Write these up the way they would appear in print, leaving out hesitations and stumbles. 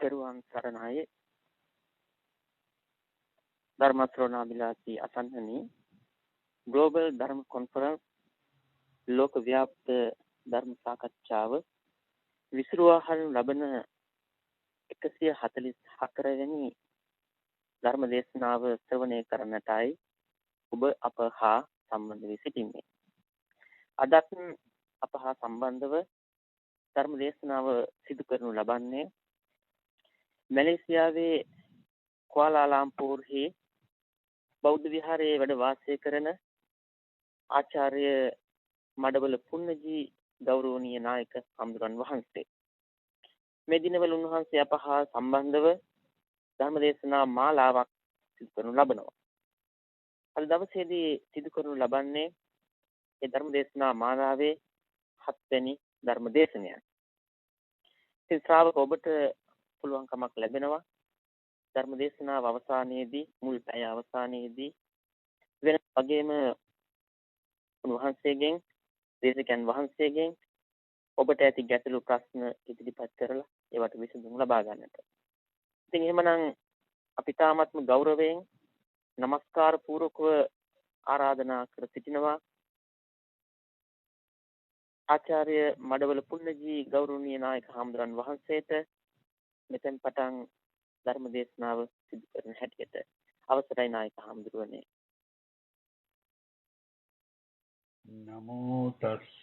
තෙරුවන් සරණයි. ධර්ම ශ්‍රවණාබිලාසී අසන්නනි ග්ලෝබල් ධර්ම කොන්ෆරන්ස් ලෝක ව්‍යාප්ත ධර්ම සාකච්ඡාව විසිරුවාහනු ලබන 144 වෙනි ධර්ම දේශනාව ශ්‍රවණය කරන්නටයි ඔබ අප හා සම්බන්ධ වී සිටින්නේ. අදත් අප හා සම්බන්ධව ධර්ම දේශනාව සිදු කරනු ලබන්නේ මැලේසියාවේ කුවාලාලම්පූර්හි බෞද්ධ විහාරයේ වැඩ වාසය කරන ආචාර්ය මඩවල පුන්නජී ගෞරවනීය නායක හම්දුරන් වහන්සේ. මේ දිනවල උන්වහන්සේ අප හා සම්බන්ධව ධර්ම දේශනා මාලාවක් සිදු කරනු ලබනවා. අද දවසේදී සිදු කරනු ලබන්නේ ඒ ධර්ම දේශනා මාලාවේ 7 වෙනි ධර්ම දේශනයයි. ඉතින් ශ්‍රාවක ඔබට පුළුවන්කමක් ලැබෙනවා ධර්ම දේශනාව අවසානයේදී මුල් පැය අවසානයේදී වෙන වගේම උන්වහන්සේගෙන් දේශකයන් වහන්සේගෙන් ඔබට ඇති ගැටලු ප්‍රශ්න ඉදිරිපත් කරලා ඒවට විසඳුම් ලබා ගන්නට. ඉතින් එහෙමනම් අපි තාමත්ම ගෞරවයෙන් নমස්කාර පූර්වකව ආරාධනා කර සිටිනවා ආචාර්ය මඩවල පුන්නජී ගෞරවනීය නායක හාමුදුරන් වහන්සේට මෙතෙන් පටන් ධර්ම දේශනාව සිදු කරන හැටියට අවසරයි නායක හාමුදුරුවනේ. නමෝ තස්ස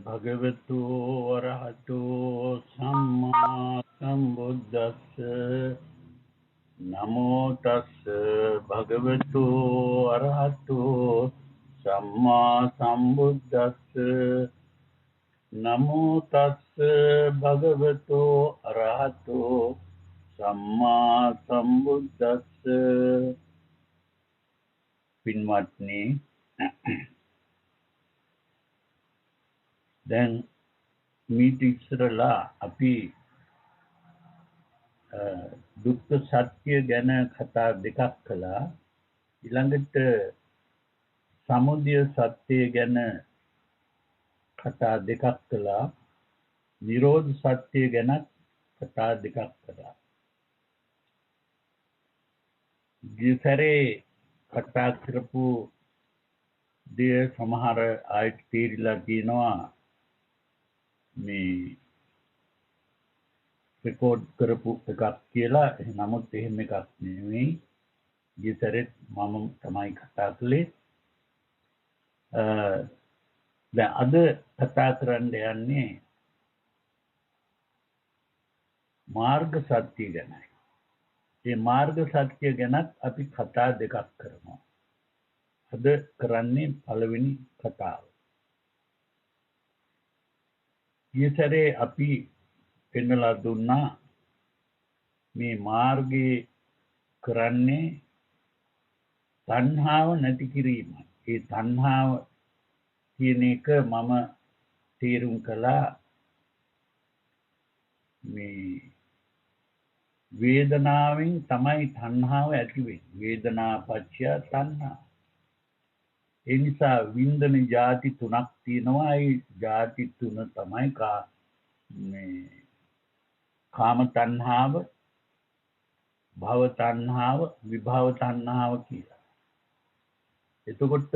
භගවතු වරහතෝ සම්මා සම්බුද්දස්ස නමෝ තස්ස භගවතු වරහතෝ සම්මා සම්බුද්දස්ස නමෝ තස්ස භගවතු අරහතෝ සම්මා සම්බුද්දස්ස. පින්වත්නි, දැන් මීට ඉස්සරලා අපි දුක්ඛ සත්‍ය ගැන කතා දෙකක් කළා. ඊළඟට සමුදය සත්‍ය ගැන කතා දෙකක් කළා. නිරෝධ සත්‍ය ගැන කතා දෙකක් කළා. ගියසරේ කතා කරපු දේ සමහර අයට තේරිලා තියෙනවා. මේ රෙකෝඩ් කරපු එකක් කියලා. නමුත් එහෙම එකක් නෙවෙයි. ගියසරේ මම තමයි කතා කළේ. දැන් අද කතා කරන්න යන්නේ මාර්ග සත්‍ය ගැනයි. මේ මාර්ග සත්‍ය ගැනත් අපි කතා දෙකක් කරනවා. අද කරන්නේ පළවෙනි කතාව. ඊසරේ අපි පෙන්නලා දුන්නා මේ මාර්ගයේ කරන්නේ තණ්හාව නැති කිරීම. ඒ තණ්හාව කියන එක මම තේරුම් කළා මේ වේදනාවෙන් තමයි තණ්හාව ඇති වෙන්නේ. වේදනා පත්‍ය තණ්හා. ඒ නිසා වින්දන ಜಾති තුනක් තියෙනවා. ඒ ಜಾති තුන තමයි කාම තණ්හාව, භව තණ්හාව, විභව තණ්හාව කියලා. එතකොට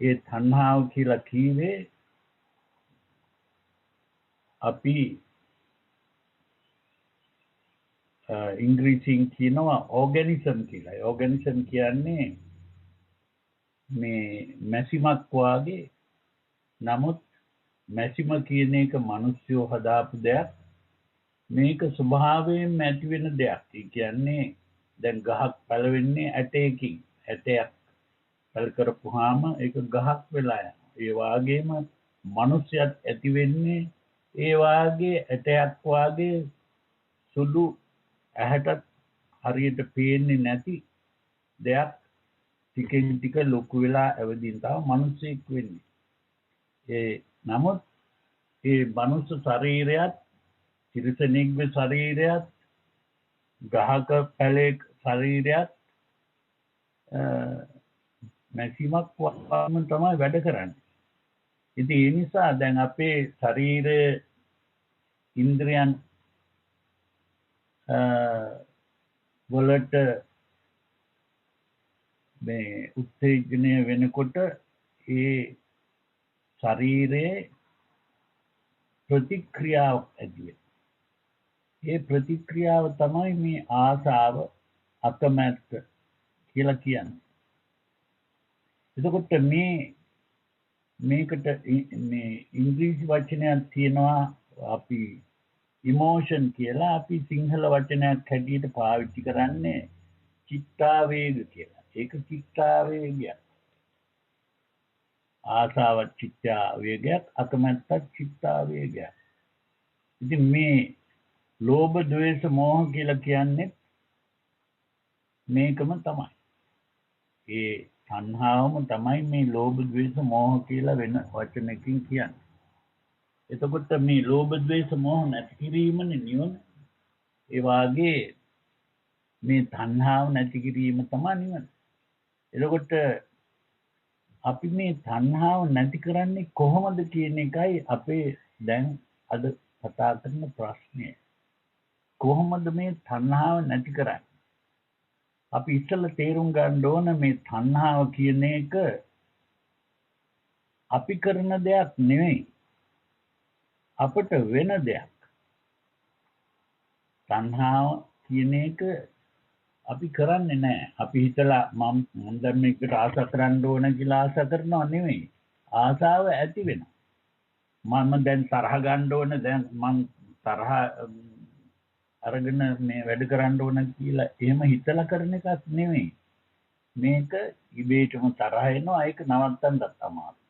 ඒ තණ්හාව කියලා කීවේ අපි ඉංග්‍රීසියෙන් කියනවා ඕගනිසම් කියලා. ඕගනිසම් කියන්නේ මේ මැසිමක් වාගේ. නමුත් මැසිම කියන එක මිනිස්සුયો හදාපු දෙයක්. මේක ස්වභාවයෙන්ම ඇති වෙන දෙයක්. ඒ කියන්නේ දැන් ගහක් පැලවෙන්නේ ඇටයකින්. ඇටයක් පැල කරපුවාම ඒක ගහක් වෙලා යනවා. ඒ වාගේම මිනිස්සයත් ඇති වෙන්නේ ඒ වාගේ ඇටයක් වාගේ සුදු ඇහැටත් හරියට පේන්නේ නැති දෙයක්. ටිකෙන් ටික ලොකු වෙලා අවදින් තමයි මිනිස්සෙක් වෙන්නේ. නමුත් ඒ මනුස්ස ශරීරයත් තිරිසනෙක්ගේ ශරීරයත් ගහක පැලයක ශරීරයත් මැසිමක් වගේම තමයි වැඩ කරන්නේ. ඉතින් ඒ නිසා දැන් අපේ ශරීරයේ ඉන්ද්‍රයන් වලට මේ උත්තේජනය වෙනකොට ඒ ශරීරයේ ප්‍රතික්‍රියාවක් ඇති වෙනවා. ඒ ප්‍රතික්‍රියාව තමයි මේ ආසාව අකමැත්ත කියලා කියන්නේ. එතකොට මේකට මේ ඉංග්‍රීසි වචනයක් තියෙනවා අපි ඉමෝෂන් කියලා. අපි සිංහල වචනයක් හැටියට පාවිච්චි කරන්නේ චිත්තාවේග කියලා. ඒක චිත්තාවේගයක්. ආසාවත් චිත්තාවේගයක්, අකමැත්තත් චිත්තාවේගයක්. ඉතින් මේ ලෝභ ද්වේෂ මෝහ කියලා කියන්නේ මේකම තමයි. ඒ තණ්හාවම තමයි මේ ලෝභ ද්වේෂ මෝහ කියලා වෙන වචනකින් කියන්නේ. එතකොට මේ ලෝභ ද්වේෂ මෝහ නැති කිරීමනේ නිවන. ඒ වාගේ මේ තණ්හාව නැති කිරීම තමයි නිවන. එතකොට අපි මේ තණ්හාව නැති කරන්නේ කොහොමද කියන එකයි අපේ දැන් අද කතා කරන ප්‍රශ්නය. කොහොමද මේ තණ්හාව නැති කරන්නේ? අපි ඉස්සෙල්ලා තේරුම් ගන්න ඕන මේ තණ්හාව කියන එක අපි කරන දෙයක් නෙවෙයි. අපට වෙන දෙයක්. තණ්හාව කියන එක අපි කරන්නේ නැහැ. අපි හිතලා මම දැන් මේකට ආස කරන්න ඕන කියලා ආස කරනව නෙවෙයි. ආසාව ඇති වෙනවා. මම දැන් තරහ ගන්න ඕන, දැන් මම තරහ අරගෙන මේ වැඩ කරන්න ඕන කියලා එහෙම හිතලා කරන එකක් නෙවෙයි. මේක ඉබේටම තරහ එනවා. ඒක නවත්තන්නත් අමාරුයි.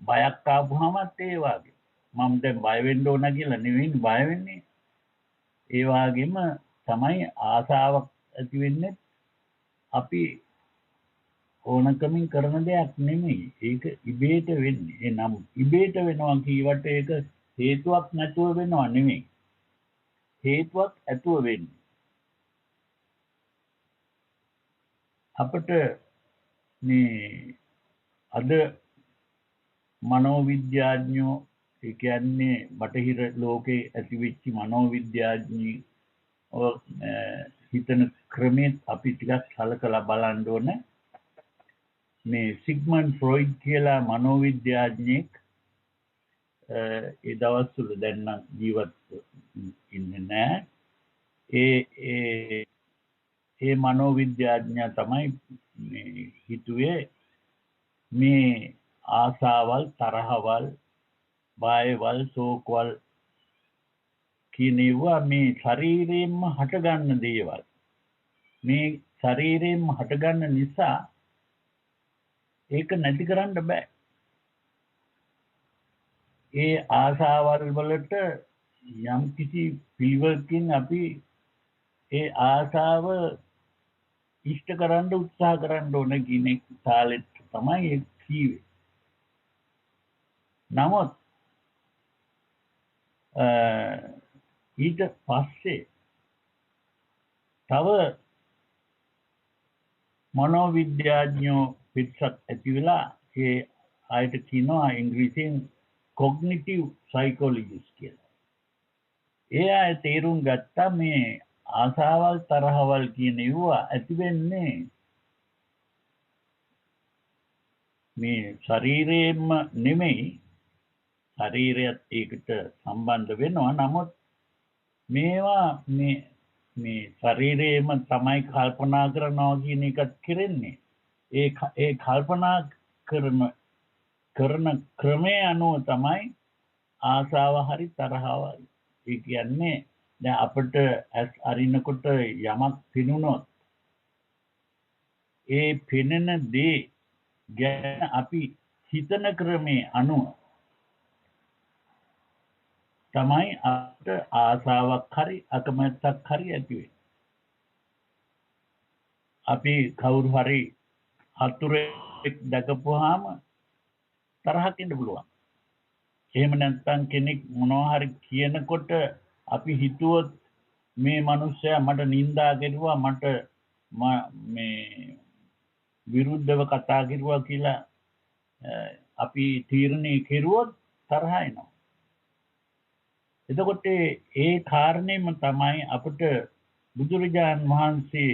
බයක් ආවමත් ඒ වගේ. මම දැන් බය වෙන්න ඕන කියලා නෙවෙයි බය වෙන්නේ. ඒ වගේම තමයි ආසාවක් ඇති වෙන්නේ. අපි ඕනකමින් කරන දෙයක් නෙමෙයි. ඒක ඉබේට වෙන්නේ. ඒ නම් ඉබේට වෙනවා කියවට ඒක හේතුවක් නැතුව වෙනව නෙමෙයි. හේතුවක් ඇතුව වෙන්නේ. අපිට මේ අද මනෝවිද්‍යාඥයෝ ඒ කියන්නේ බටහිර ලෝකේ ඇතිවෙච්ච මනෝවිද්‍යාඥයෝ හිතන ක්‍රමෙත් අපි ටිකක් සලකලා බලන්න ඕන. මේ සිග්මන්ඩ් ෆ්‍රොයිඩ් කියලා මනෝවිද්‍යාඥයෙක් ඒ දවස්වල දැන් නම් ජීවත් ඉන්නේ නැහැ. ඒ මනෝවිද්‍යාඥයා තමයි හිතුවේ මේ ආසාවල්, තරහවල්, බයවල්, සෝකවල් කියනවා මේ ශරීරයෙන්ම හටගන්න දේවල්. මේ ශරීරයෙන්ම හටගන්න නිසා ඒක නැති කරන්න බෑ. ඒ ආසාවල් වලට යම් කිසි පිළිවෙලකින් අපි ඒ ආසාව ඉෂ්ට කරන්න උත්සාහ කරන්න ඕන කියන තාලෙට තමයි ඒක කිව්වේ. නමුත් ඊට පස්සේ තව මනෝවිද්‍යාඥයෝ පිටසක් ඇති වෙලා ඒ ආයත කියනවා ඉංග්‍රීසියෙන් කොග්නිටිව් සයිකොලොජිස්ට් කියලා. ඒ අය තේරුම් ගත්තා මේ ආසාවල් තරහවල් කියන ඒවා ඇති වෙන්නේ මේ ශරීරයෙන්ම නෙමෙයි. ශරීරයත් ඒකට සම්බන්ධ වෙනවා. නමුත් මේවා මේ ශරීරයේම තමයි කල්පනා කරනවා කියන එකත් කෙරෙන්නේ. ඒ කල්පනා කරන ක්‍රමය අනුව තමයි ආසාව හරි තරහව හරි. ඒ කියන්නේ දැන් අපිට ඇස් අරිනකොට යමක් පෙනුනොත් ඒ පෙනෙන දේ ගැන අපි හිතන ක්‍රමේ අනුව තමයි අපට ආසාවක් හරි අකමැත්තක් හරි ඇති වෙන්නේ. අපි කවුරු හරි හතුරෙක් දැකපුවාම තරහක් එන්න පුළුවන්. එහෙම නැත්නම් කෙනෙක් මොනවා හරි කියනකොට අපි හිතුවොත් මේ මිනිස්සයා මට නිඳා කෙරුවා, මට මේ විරුද්ධව කතා කරුවා කියලා අපි තීරණය කෙරුවොත් තරහ එනවා. එතකොට ඒ කාරණේම තමයි අපිට බුදුරජාන් වහන්සේ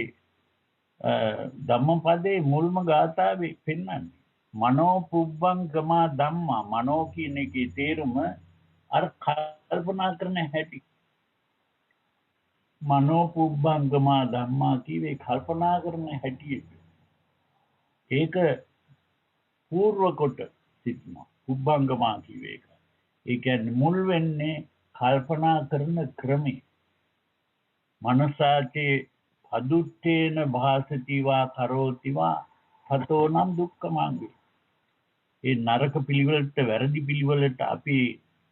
ධම්මපදයේ මුල්ම ගාථාවේ පෙන්වන්නේ. මනෝ පුබ්බංගමා ධම්මා මනෝ කියන එකේ තේරුම අර කල්පනා කරන හැටි. මනෝ පුබ්බංගමා ධම්මා කියවේ කල්පනා කරන හැටි. ඒක పూర్ව කොට සිටිනවා. පුබ්බංගමා කියවේ එක. ඒ කියන්නේ මුල් වෙන්නේ කල්පනා කරන ක්‍රමේ. මනසාචේ අදුත්තේන භාසතිවා කරෝතිවා තතෝනම් දුක්ඛමංගේ. ඒ නරක පිළිවෙලට වැරදි පිළිවෙලට අපි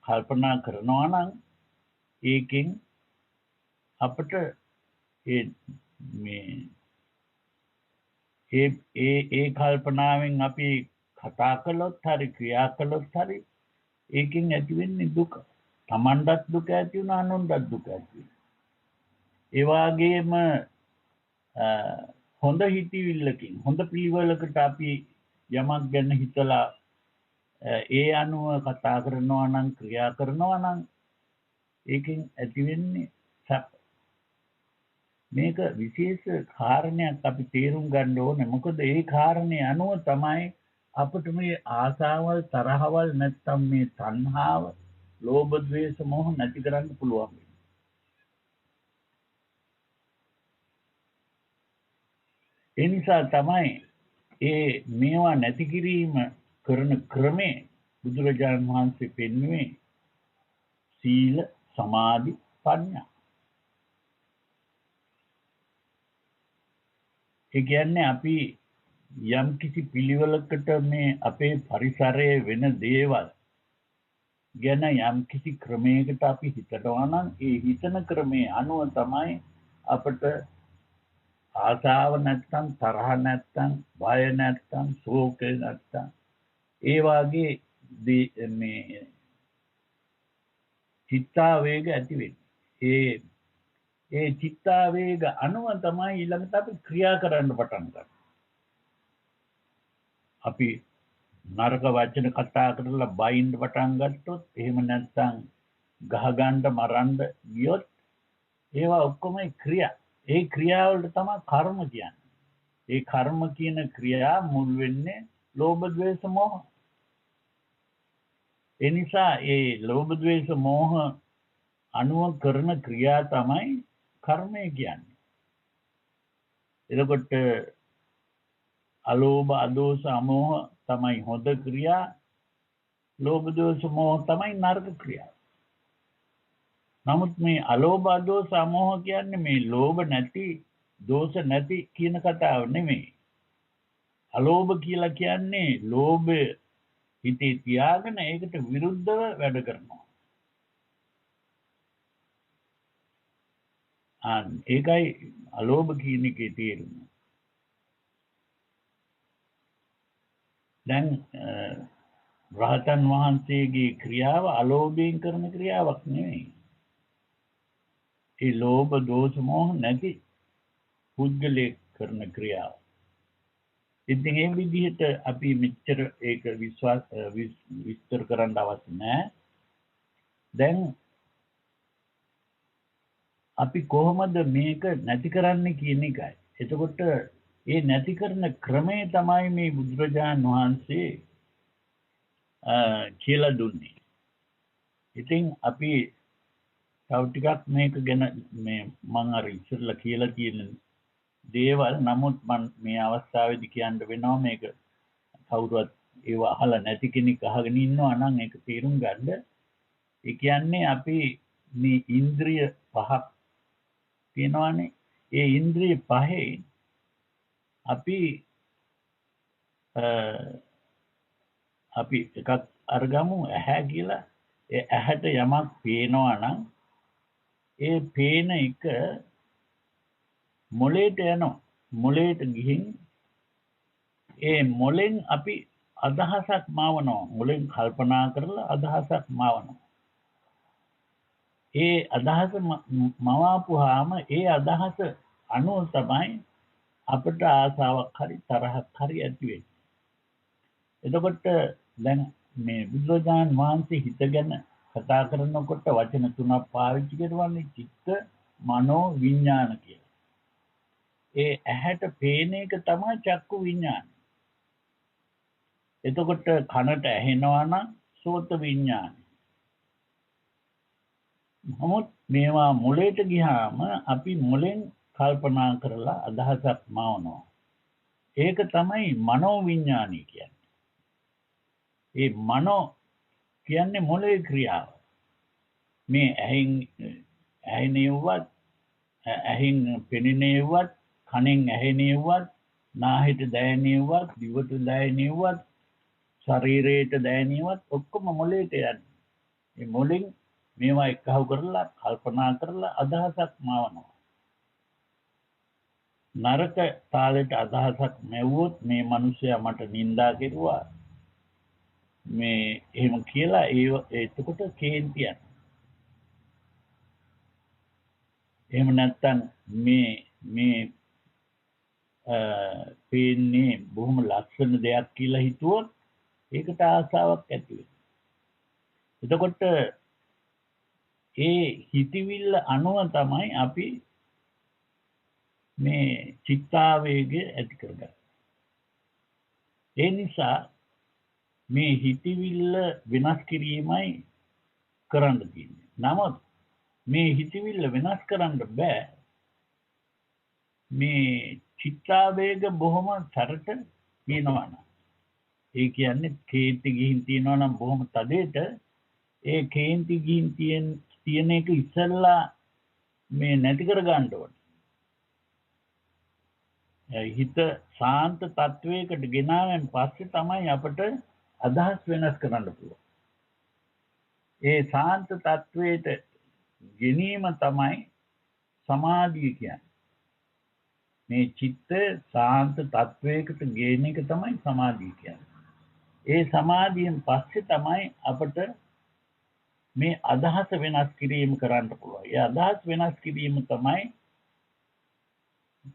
කල්පනා කරනවා නම් ඒකෙන් අපිට ඒ මේ ඒ කල්පනාවෙන් අපි කතා කළොත් හරි ක්‍රියා කළොත් හරි ඒකෙන් ඇති වෙන්නේ දුක. Tamandat දුක ඇති වෙනවා අනුන්ටත් දුක ඇති වෙනවා. ඒ වගේම හොඳ හිතවිල්ලකින් හොඳ පිළිවෙලකට අපි යමක් ගැන හිතලා ඒ අනුව කතා කරනවා නම් ක්‍රියා කරනවා නම් ඒකෙන් ඇති වෙන්නේ සැප. මේක විශේෂ කාරණයක් අපි තේරුම් ගන්න ඕනේ. මොකද ඒ කාරණේ අනුව තමයි අපිට මේ ආසාවල් තරහවල් නැත්තම් මේ තණ්හාව, ලෝභ, ද්වේෂ, මෝහ නැති කරන්න පුළුවන්. ඒ නිසා තමයි මේවා නැති කිරීම කරන ක්‍රමේ බුදුරජාණන් වහන්සේ පෙන්වුවේ සීල, සමාධි, ප්‍රඥා. ඒ කියන්නේ අපි යම් කිසි පිළිවෙලකට මේ අපේ පරිසරයේ වෙන දේවල් ගැන යම් කිසි ක්‍රමයකට අපි හිතනවා නම් ඒ හිතන ක්‍රමයේ අනුව තමයි අපිට ආසාව නැත්තම් තරහ නැත්තම් බය නැත්තම් ශෝකය නැත්තම් ඒ වාගේ මේ චිත්තාවේග ඇති වෙන්නේ. ඒ චිත්තාවේග අනුව තමයි ඊළඟට අපි ක්‍රියා කරන්න පටන් ගන්න. අපි නරක වචන කතා කරලා බයින්න පටන් ගත්තොත් එහෙම නැත්තම් ගහ ගන්න මරන්න ගියොත් ඒවා ඔක්කොම ක්‍රියා. ඒ ක්‍රියාවලට තමයි කර්ම කියන්නේ. ඒ කර්ම කියන ක්‍රියා මුල් වෙන්නේ ලෝභ ද්වේෂ මෝහ. ඒ නිසා ඒ ලෝභ ද්වේෂ මෝහ අනුව කරන ක්‍රියා තමයි කර්මය කියන්නේ. එතකොට අලෝභ අදෝස අමෝහ තමයි හොඳ ක්‍රියා. ලෝභ දෝෂ මෝහ තමයි නරක ක්‍රියා. නමුත් මේ අලෝභ අදෝස අමෝහ කියන්නේ මේ ලෝභ නැති දෝෂ නැති කියන කතාව නෙමෙයි. අලෝභ කියලා කියන්නේ ලෝභය හිතේ තියාගෙන ඒකට විරුද්ධව වැඩ කරනවා. ඒකයි අලෝභ කියන එකේ තේරුම. දැන් රහතන් වහන්සේගේ ක්‍රියාව අලෝභයෙන් කරන ක්‍රියාවක් නෙමෙයි. ඒ ලෝභ දෝෂ මෝහ නැති පුද්ගලයෙක් කරන ක්‍රියාව. ඉතින් ඒ විදිහට අපි මෙච්චර ඒක විස්තර කරන්න අවශ්‍ය නැහැ. දැන් අපි කොහොමද මේක නැති කරන්නේ කියන එකයි. එතකොට ඒ නැති කරන ක්‍රමය තමයි මේ බුදුරජාණන් වහන්සේ කියලා දුන්නේ. ඉතින් අපි තව ටිකක් මේක ගැන මම අර ඉස්සෙල්ලා කියලා තියෙන දේවල් නමුත් මම මේ අවස්ථාවේදී කියන්න වෙනවා මේක කවුරුවත් ඒව අහලා නැති කෙනෙක් අහගෙන ඉන්නවා නම් ඒක තේරුම් ගන්න. ඒ කියන්නේ අපි මේ ඉන්ද්‍රිය පහක් තියෙනවානේ. ඒ ඉන්ද්‍රිය පහේ අපි එකක් අරගමු ඇහැ කියලා. ඒ ඇහැට යමක් පේනවා නම් ඒ පේන එක මොලේට යනවා. මොලේට ගිහින් ඒ මොලෙන් අපි අදහසක් මවනවා. මොලෙන් කල්පනා කරලා අදහසක් මවනවා. ඒ අදහස මවාපුවාම ඒ අදහස අනුව තමයි අපිට ආසාවක් හරි තරහක් හරි ඇති වෙන්නේ. එතකොට දැන් මේ බුදුරජාණන් වහන්සේ හිත ගැන කතා කරනකොට වචන තුනක් පාවිච්චි කරවන්නේ චිත්ත, මනෝ, විඥාන කියලා. ඒ ඇහැට පේන එක තමයි චක්කු විඥාන. එතකොට කනට ඇහෙනවා නම් සෝත විඥාන. නමුත් මේවා මොලේට ගියාම අපි මොලෙන් කල්පනා කරලා අදහසක් මවනවා. ඒක තමයි මනෝ විඥානය කියන්නේ. ඒ මනෝ කියන්නේ මොලේ ක්‍රියාව. මේ ඇහෙනේවත් ඇහෙන් පෙනෙනේවත් කනෙන් ඇහෙනේවත් නාහිට දැනෙනේවත් දිවට දැනෙනේවත් ශරීරයට දැනෙනේවත් ඔක්කොම මොලේට යන්නේ. මේ මොලෙන් මේවා එකහුව කරලා කල්පනා කරලා අදහසක් මවනවා. නරක තාලෙට අදහසක් මැවුවොත් මේ මිනිස්සයා මට නිඳා කෙරුවා මේ එහෙම කියලා එතකොට කේන්ති යනවා. එහෙම නැත්තම් මේ පේන්නේ බොහොම ලක්ෂණ දෙයක් කියලා හිතුවොත් ඒකට ආසාවක් ඇති වෙනවා. එතකොට ඒ හිතවිල්ල අනුව තමයි අපි මේ චිත්තාවේගය ඇති කරගන්නේ. ඒ නිසා මේ හිතවිල්ල වෙනස් කිරීමයි කරන්න තියෙන්නේ. නමුත් මේ හිතවිල්ල වෙනස් කරන්න බෑ. මේ චිත්තාවේග බොහොම සරට තියෙනවා නම්. ඒ කියන්නේ කේන්ති ගිහින් තියෙනවා නම් බොහොම තදේට ඒ කේන්ති ගිහින් තියෙන එක ඉස්සෙල්ලා මේ නැති කර ගන්න ඕනේ. හිත සාන්ත තත්වයකට ගෙනාවෙන් පස්සේ තමයි අපට අදහස් වෙනස් කරන්න පුළුවන්. ඒ සාන්ත තත්වයට ගෙනීම තමයි සමාධිය කියන්නේ. මේ චිත්ත සාන්ත තත්වයකට ගේන එක තමයි සමාධිය කියන්නේ. ඒ සමාධියෙන් පස්සේ තමයි අපට මේ අදහස වෙනස් කිරීම කරන්න පුළුවන්. ඒ අදහස් වෙනස් කිරීම තමයි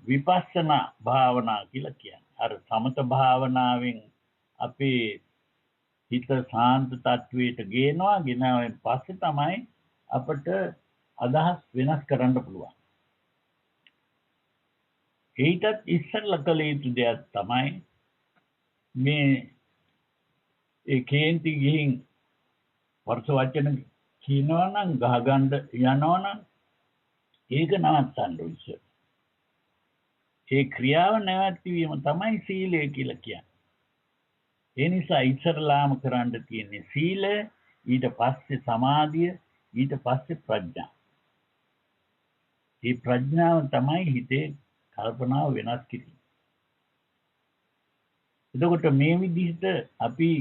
විපස්සනා භාවනා කියලා කියන්නේ. අර සමත භාවනාවෙන් අපේ හිත සාන්ත තත්වයට ගේනවා. ගෙනාවෙන් පස්සේ තමයි අපට අදහස් වෙනස් කරන්න පුළුවන්. ඒකත් ඉස්සෙල්ලා කළ යුතු දෙයක් තමයි මේ ඒ කේන්ති ගිහින් වර්ෂ වචන කියනවා නම් ගහගන්න යනවා නම් ඒක නවත්තන්න ඕනේ. ඒ ක්‍රියාව නැවැත්වීම තමයි සීලය කියලා කියන්නේ. ඒ නිසා ඉස්සරලාම කරන්න තියෙන්නේ සීලය, ඊට පස්සේ සමාධිය, ඊට පස්සේ ප්‍රඥා. මේ ප්‍රඥාව තමයි හිතේ කල්පනාව වෙනස් කිරීම. එතකොට මේ විදිහට අපි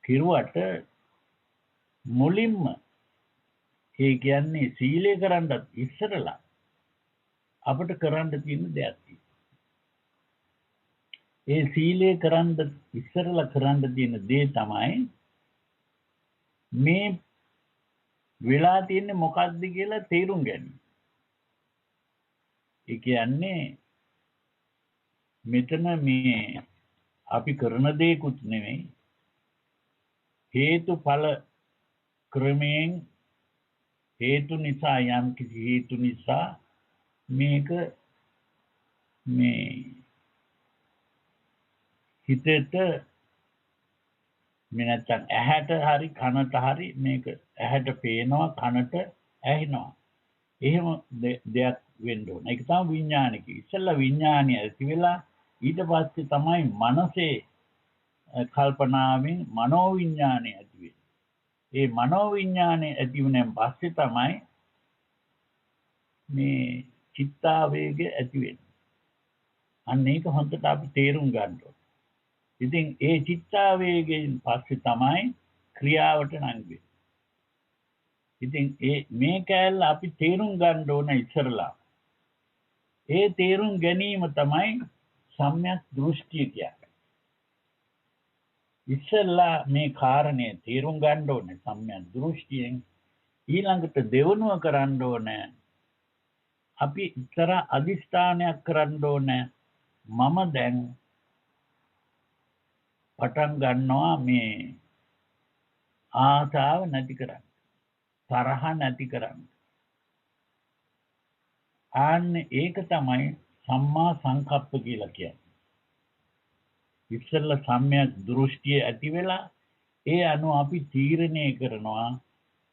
කිරුවට මුලින්ම ඒ කියන්නේ සීලය කරන්නත් ඉස්සරලා අපිට කරන්න තියෙන දෙයක් තියෙනවා. ඒ සීලය කරන්න ඉස්සරලා කරන්න තියෙන දේ තමයි මේ වෙලා තියෙන්නේ මොකක්ද කියලා තේරුම් ගැනීම. ඒ කියන්නේ මෙතන මේ අපි කරන දේකුත් නෙමෙයි හේතුඵල ක්‍රමයෙන් හේතු නිසා යම් කිසි හේතු නිසා මේක මේ හිතේට මේ නැත්තම් ඇහැට හරි කනට හරි මේක ඇහැට පේනවා කනට ඇහෙනවා. එහෙම දෙයක් වෙන්න ඕන. ඒක තමයි විඥානික. ඉස්සෙල්ලා විඥානය ඇති වෙලා ඊට පස්සේ තමයි මනසේ කල්පනාවෙන් මනෝ විඥානය ඇති වෙන්නේ. ඒ මනෝ විඥානය ඇති වුණාන් පස්සේ තමයි මේ චිත්තාවේගය ඇති වෙන්නේ. අන්න ඒක හොඳට අපි තේරුම් ගන්න ඕනේ. ඉතින් ඒ චිත්තාවේගයෙන් පස්සේ තමයි ක්‍රියාවට නැංගෙන්නේ. ඉතින් මේ කැලල අපි තේරුම් ගන්න ඕන ඉස්සරලා. ඒ තේරුම් ගැනීම තමයි සම්‍යක් දෘෂ්ටිය කියන්නේ. ඉස්සරලා මේ කාරණේ තේරුම් ගන්න ඕනේ සම්‍යක් දෘෂ්ටියෙන්. ඊළඟට දෙවනුව කරන්න ඕනේ අපි ඉතර අදිස්ථානයක් කරන්න ඕනේ මම දැන් පටන් ගන්නවා මේ ආසාව නැති කරන්න. තරහ නැති කරන්න. ආන්න ඒක තමයි සම්මා සංකප්ප කියලා කියන්නේ. ඉස්සෙල්ලා සම්‍යක් දෘෂ්ටිය ඇති වෙලා ඒ අනුව අපි තීරණය කරනවා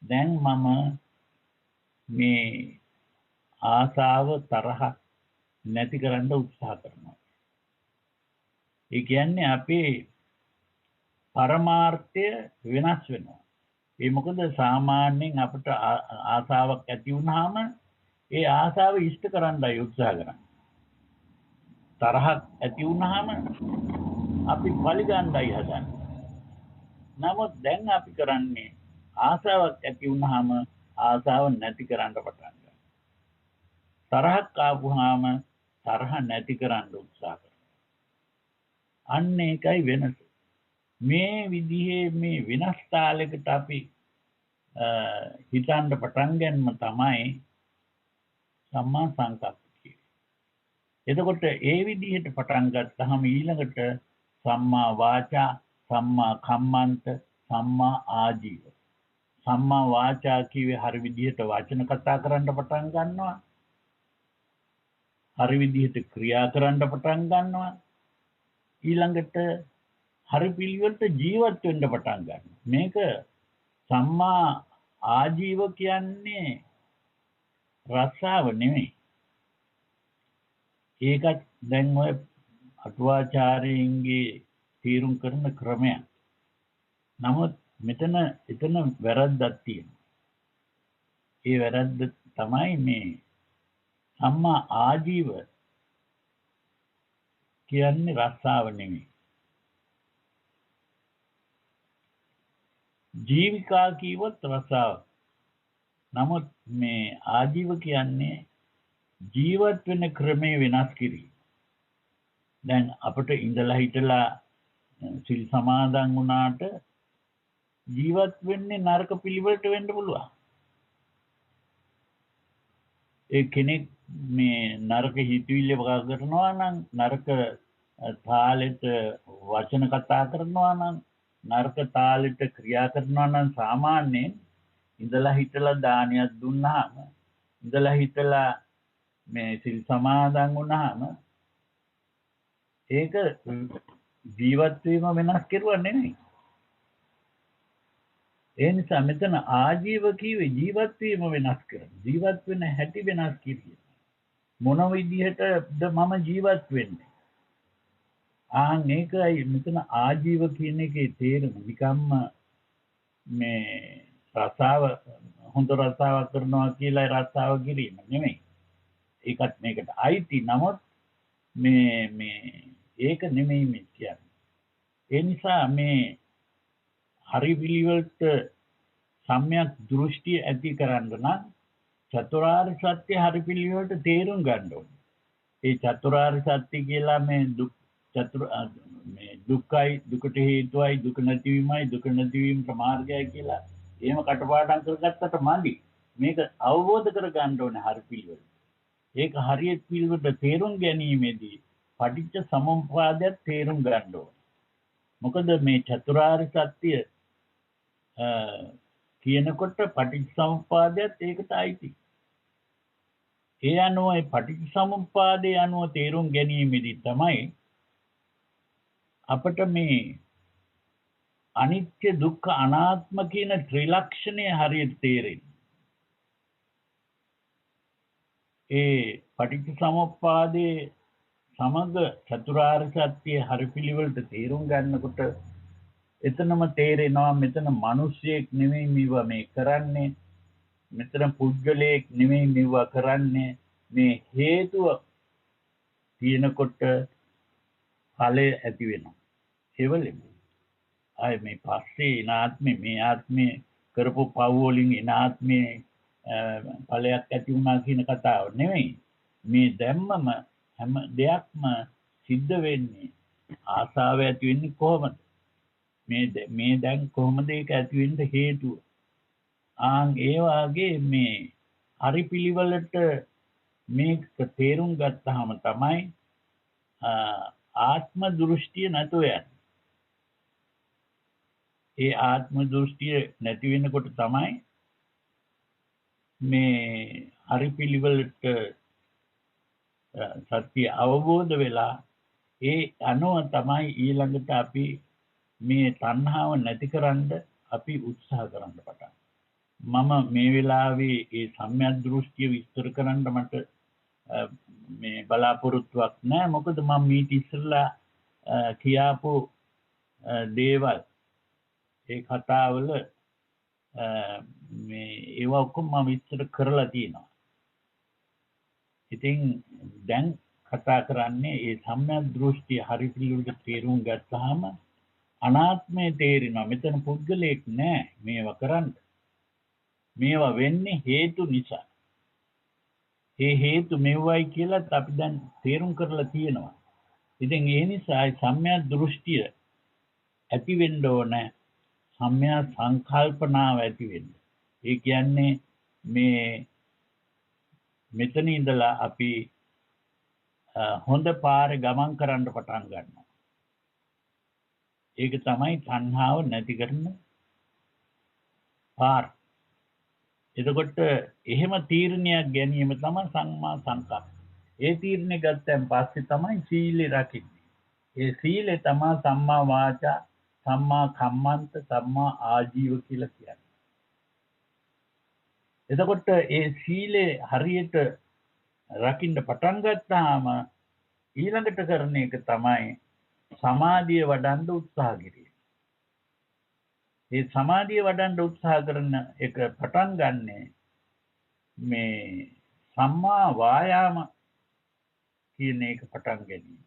දැන් මම මේ ආසාව තරහ නැති කරන්න උත්සාහ කරනවා. ඒ කියන්නේ අපේ පරමාර්ථය වෙනස් වෙනවා. ඒ මොකද සාමාන්‍යයෙන් අපිට ආසාවක් ඇති වුනහම ඒ ආසාව ඉෂ්ට කරන්නයි උත්සාහ කරන්නේ. තරහක් ඇති වුනහම අපි පරිගණ්ඩයි හදන්නේ. නමුත් දැන් අපි කරන්නේ ආසාවක් ඇති වුනහම ආසාව නැති කරන්න පටන් ගන්නවා. තරහක් ආපුහම තරහ නැති කරන්න උත්සාහ කරනවා. අන්න ඒකයි වෙනස. මේ විදිහේ මේ වෙනස් තාලයකට අපි හිතන්න පටන් ගැනීම තමයි සම්මා සංකප්ප කියන්නේ. එතකොට ඒ විදිහට පටන් ගත්තාම ඊළඟට සම්මා වාචා, සම්මා කම්මන්ත, සම්මා ආජීව. සම්මා වාචා කියවේ හරි විදිහට වචන කතා කරන්න පටන් ගන්නවා. හරි විදිහට ක්‍රියා කරන්න පටන් ගන්නවා. ඊළඟට හරි පිළිවෙලට ජීවත් වෙන්න පටන් ගන්නවා. මේක සම්මා ආජීව කියන්නේ රස්සාව නෙමෙයි. ඒකත් දැන් ඔය අටුවාචාර්යන්ගේ තීරුම් කරන ක්‍රමයක්. නමුත් එතන වැරද්දක් තියෙනවා. ඒ වැරද්ද තමයි මේ සම්මා ආජීව කියන්නේ රස්සාව නෙමෙයි. ජීවිකා කීවොත් රස්සාව. නමුත් මේ ආජීව කියන්නේ ජීවත් වෙන ක්‍රමය වෙනස් කිරීම. දැන් අපිට ඉඳලා හිටලා සිල් සමාදන් වුණාට ජීවත් වෙන්නේ නරක පිළිවෙලට වෙන්න පුළුවන්. ඒ කෙනෙක් මේ නරක හිතවිල්ල වගා කරනවා නම්, නරක තාලෙට වචන කතා කරනවා නම්, නරක තාලෙට ක්‍රියා කරනවා නම් සාමාන්‍යයෙන් ඉඳලා හිටලා දානයක් දුන්නාම, ඉඳලා හිටලා මේ සිල් සමාදන් වුණාම ඒක ජීවත් වීම වෙනස් කරුවා නෙමෙයි. ඒ නිසා මෙතන ආජීව කියවේ ජීවත් වීම වෙනස් කරන. ජීවත් වෙන හැටි වෙනස් කිරීම. මොන විදිහටද මම ජීවත් වෙන්නේ? ඒකයි මෙතන ආජීව කියන එකේ තේරුම. නිකම්ම මේ රසාව හොඳ රසාවක් කරනවා කියලා රසාව කිරීම නෙමෙයි. ඒකත් මේකට අයිති. නමුත් මේ ඒක නෙමෙයි මේ කියන්නේ. ඒ නිසා මේ හරි පිළිවෙලට සම්‍යක් දෘෂ්ටි ඇති කරන්න නම් චතුරාර්ය සත්‍ය හරි පිළිවෙලට තේරුම් ගන්න ඕනේ. ඒ චතුරාර්ය සත්‍ය කියලා මේ දුක්ඛයි, දුකට හේතුවයි, දුක නැතිවීමයි, දුක නැතිවීමට මාර්ගයයි කියලා එහෙම කටපාඩම් කරගත්තට මදි. මේක අවබෝධ කර ගන්න ඕනේ හරි පිළිවෙලට. ඒක හරියට පිළිවෙලට තේරුම් ගැනීමේදී පටිච්ච සමුප්පාදයක් තේරුම් ගන්න ඕනේ. මොකද මේ චතුරාර්ය සත්‍ය කියනකොට පටිච්චසමුප්පාදයත් ඒකට අයිති. ඒ අනුව ඒ පටිච්චසමුප්පාදයේ අනුව තේරුම් ගැනීමේදී තමයි අපට මේ අනිත්‍ය දුක්ඛ අනාත්ම කියන ත්‍රිලක්ෂණය හරියට තේරෙන්නේ. ඒ පටිච්චසමුප්පාදයේ සමග චතුරාර්ය සත්‍ය හරි පිළිවෙලට තේරුම් ගන්නකොට එතනම තේරෙනවා මෙතන මිනිස්සෙක් නෙමෙයි මේවා මේ කරන්නේ. මෙතන පුද්ගලයෙක් නෙමෙයි මේවා කරන්නේ. මේ හේතුව තියෙනකොට ඵලය ඇති වෙනවා. ඒවලෙම ආයේ මේ පස්සේ එන ආත්මේ මේ ආත්මේ කරපු පව් වලින් එන ආත්මේ ඵලයක් ඇති වුණා කියන කතාව නෙමෙයි. මේ දැම්මම හැම දෙයක්ම සිද්ධ වෙන්නේ ආසාව ඇති වෙන්නේ කොහොමද? මේ දැන් කොහොමද ඒක ඇති වෙන්න හේතුව? ඒ වාගේ මේ හරි පිළිවෙලට මේක තේරුම් ගත්තාම තමයි ආත්ම දෘෂ්ටිය නැතුව යන්නේ. ඒ ආත්ම දෘෂ්ටිය නැති වෙනකොට තමයි මේ හරි පිළිවෙලට සත්‍ය අවබෝධ වෙලා ඒ අනුව තමයි ඊළඟට අපි මේ තණ්හාව නැතිකරන්න අපි උත්සාහ කරන්න පටන්. මම මේ වෙලාවේ ඒ සම්‍යක් දෘෂ්ටිය විස්තර කරන්න මට මේ බලාපොරොත්තුවක් නැහැ. මොකද මම මීට ඉස්සෙල්ලා කියාපු දේවල් ඒ කතාවල මේ ඒවා ඔක්කොම මම විස්තර කරලා තියෙනවා. ඉතින් දැන් කතා කරන්නේ ඒ සම්‍යක් දෘෂ්ටිය හරි පිළිවෙලට තේරුම් ගත්තාම අනාත්මය තේරෙනවා. මෙතන පුද්ගලයෙක් නැහැ මේවා කරන්න. මේවා වෙන්නේ හේතු නිසා. ඒ හේතු මෙව්වයි කියලා අපි දැන් තේරුම් කරලා තියෙනවා. ඉතින් ඒ නිසා සම්‍යක් දෘෂ්ටිය ඇති වෙන්න ඕන. සම්‍යක් සංකල්පනාව ඇති වෙන්න. ඒ කියන්නේ මේ මෙතන ඉඳලා අපි හොඳ පාරේ ගමන් කරන්න පටන් ගන්නවා. ඒක තමයි තණ්හාව නැති කරන පාර. එතකොට එහෙම තීරණයක් ගැනීම තමයි සම්මා සංකප්ප. ඒ තීරණය ගත්තන් පස්සේ තමයි සීලය රකින්නේ. ඒ සීලය තමයි සම්මා වාචා, සම්මා කම්මන්ත, සම්මා ආජීව කියලා කියන්නේ. එතකොට ඒ සීලය හරියට රකින්න පටන් ගත්තාම ඊළඟට කරන එක තමයි සමාධිය වඩන්න උත්සාහ කිරීම. ඒ සමාධිය වඩන්න උත්සාහ කරන එක පටන් ගන්නේ මේ සම්මා වායාම කියන එක පටන් ගැනීම.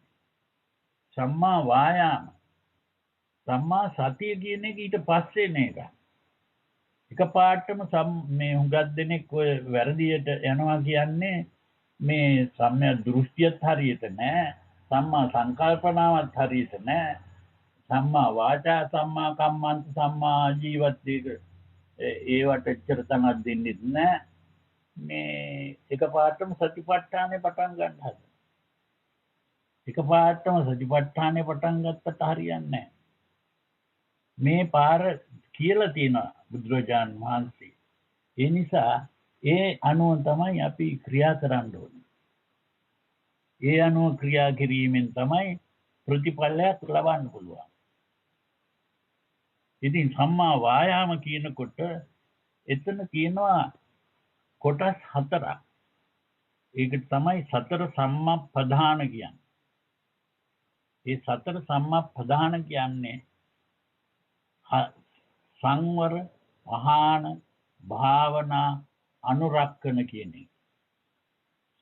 සම්මා වායාම, සම්මා සතිය කියන එක ඊට පස්සේ නේද? එකපාරටම මේ හුඟක් දෙනෙක් ඔය වැරදියට යනවා කියන්නේ මේ සම්‍යක් දෘෂ්ටියත් හරියට නැහැ, සම්මා සංකල්පනාවත් හරියට නැහැ, සම්මා වාචා, සම්මා කම්මන්ත, සම්මා ආජීවත් ඒවට එච්චර තනක් දෙන්නේ නැහැ. මේ එකපාරටම සතිපට්ඨානේ පටන් ගන්න හදනවා. එකපාරටම සතිපට්ඨානේ පටන් ගත්තට හරියන්නේ නැහැ. මේ පාර කියලා තියෙනවා බුදුරජාන් වහන්සේ. ඒ නිසා ඒ අනුව තමයි අපි ක්‍රියා කරන්න ඕනේ. ඒ අනුව ක්‍රියා කිරීමෙන් තමයි ප්‍රතිඵලයක් ලබන්න පුළුවන්. ඉතින් සම්මා වායාම කියනකොට එතන කියනවා කොටස් හතරක්. ඒක තමයි සතර සම්මප්පදාන කියන්නේ. ඒ සතර සම්මප්පදාන කියන්නේ සංවර, වහාන, භාවනා, අනුරක්කන කියන එක.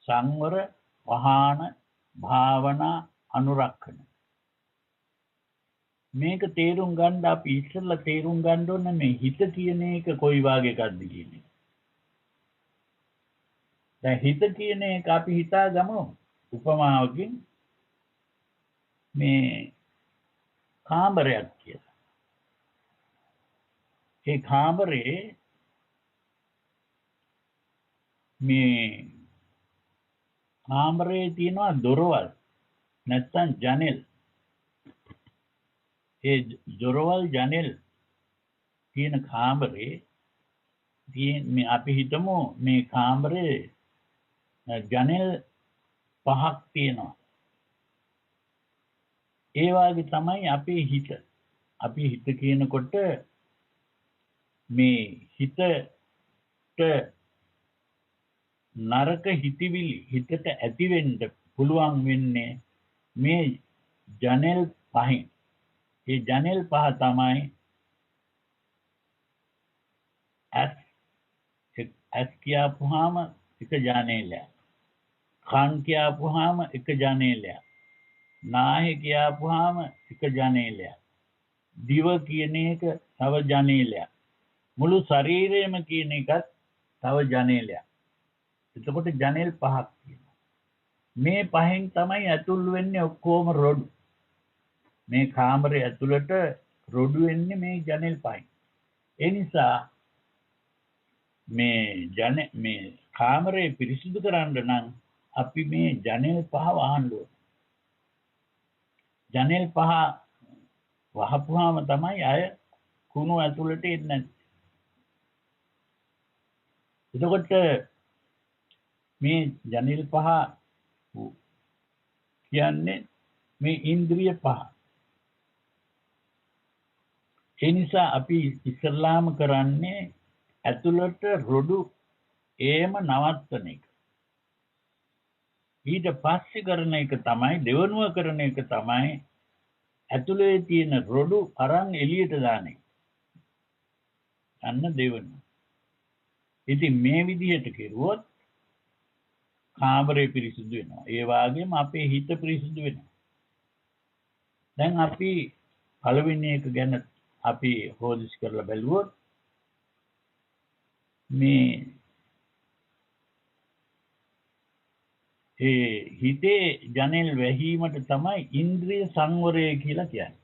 සංවර, වහාන, භාවනා, අනුරක්කන. මේක තේරුම් ගන්න අපි ඉස්සෙල්ලා තේරුම් ගන්න ඕනේ මේ හිත කියන එක කොයි වාගේ එකක්ද කියන එක. දැන් හිත කියන එක අපි හිතා ගමු උපමාවකින් මේ කාමරයක් කියලා. ඒ කාමරේ මේ කාමරේ තියෙනවා දොරවල් නැත්තම් ජනෙල්. ඒ දොරවල් ජනෙල් තියෙන කාමරේ මේ අපි හිතමු මේ කාමරේ ජනෙල් 5ක් තියෙනවා. ඒ වගේ තමයි අපේ හිත. අපි හිත කියනකොට මේ හිතට නරක හිතවිලි හිතට ඇති වෙන්න පුළුවන් වෙන්නේ මේ ජනෙල් 5න්. ඒ ජනෙල් 5 තමයි ඇස් කියපුවාම එක ජනේලයක්. කන් කියපුවාම එක ජනේලයක්. නාහය කියපුවාම එක ජනේලයක්. දිව කියන එක තව ජනේලයක්. මුළු ශරීරයම කියන එකත් තව ජනේලයක්. එතකොට ජනෙල් 5ක් තියෙනවා. මේ 5න් තමයි ඇතුල් වෙන්නේ ඔක්කොම රොඩු. මේ කාමරේ ඇතුළට රොඩු වෙන්නේ මේ ජනෙල් 5න්. ඒ නිසා මේ කාමරේ පිරිසිදු කරන්න නම් අපි මේ ජනෙල් 5 වහන්න ඕනේ. ජනෙල් 5 වහපුවාම තමයි අය කුණු ඇතුළට එන්නේ නැත්තේ. එතකොට මේ ජනෙල් පහ කියන්නේ මේ ඉන්ද්‍රිය පහ. ඒ නිසා අපි ඉස්සල්ලාම කරන්නේ ඇතුළට රොඩු ඒම නවත්තන එක. ඊට පස්සේ කරන එක තමයි දෙවනුව කරන එක තමයි ඇතුළේ තියෙන රොඩු අරන් එළියට දාන එක. අන්න දෙවනුව. ඉතින් මේ විදිහට කෙරුවොත් කාමරේ පිරිසිදු වෙනවා. ඒ වගේම අපේ හිත පිරිසිදු වෙනවා. දැන් අපි පළවෙනි එක ගැන අපි හොදිස් කරලා බැලුවොත් මේ ඒ හිතේ ජනෙල් වැහිීමට තමයි ඉන්ද්‍රිය සංවරය කියලා කියන්නේ.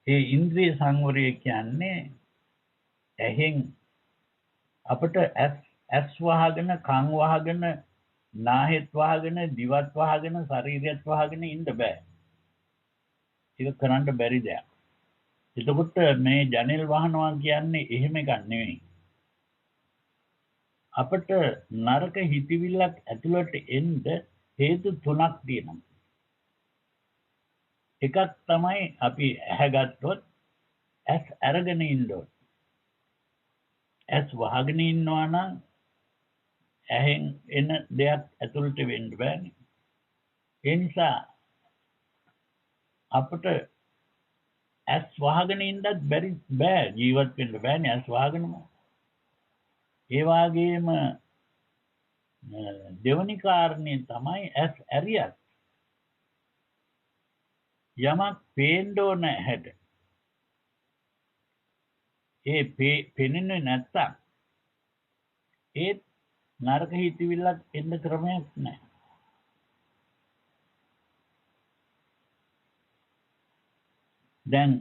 ඒ ඉන්ද්‍රිය සංවරය කියන්නේ ඇහෙන් අපිට ඇස් වහගෙන කන් වහගෙන නාහෙත් වහගෙන දිවත් වහගෙන ශරීරයත් වහගෙන ඉන්න බෑ. ඒක කරන්න බැරි දෙයක්. එතකොට මේ ජනෙල් වහනවා කියන්නේ එහෙම එකක් නෙවෙයි. අපිට නරක හිතවිල්ලක් ඇතුළට එන්න හේතු තුනක් තියෙනවා. එකක් තමයි අපි ඇහැගත්තොත් ඇස් අරගෙන ඉන්න ඕන. ඇස් වහගෙන ඉන්නවා නම් ඇහෙන් එන දෙයක් ඇතුළට වෙන්න බෑනේ. ඒ නිසා අපිට ඇස් වහගෙන ඉන්නත් බෑ ජීවත් වෙන්න බෑනේ ඇස් වහගෙනම. ඒ වගේම දෙවනි කාරණේ තමයි ඇස් ඇරියත් යමක් පේන්න ඕන හැට ඒ පෙනෙන්නේ නැත්තම් ඒ නරක හිතවිල්ලක් එන්න ක්‍රමයක් නැහැ. දැන්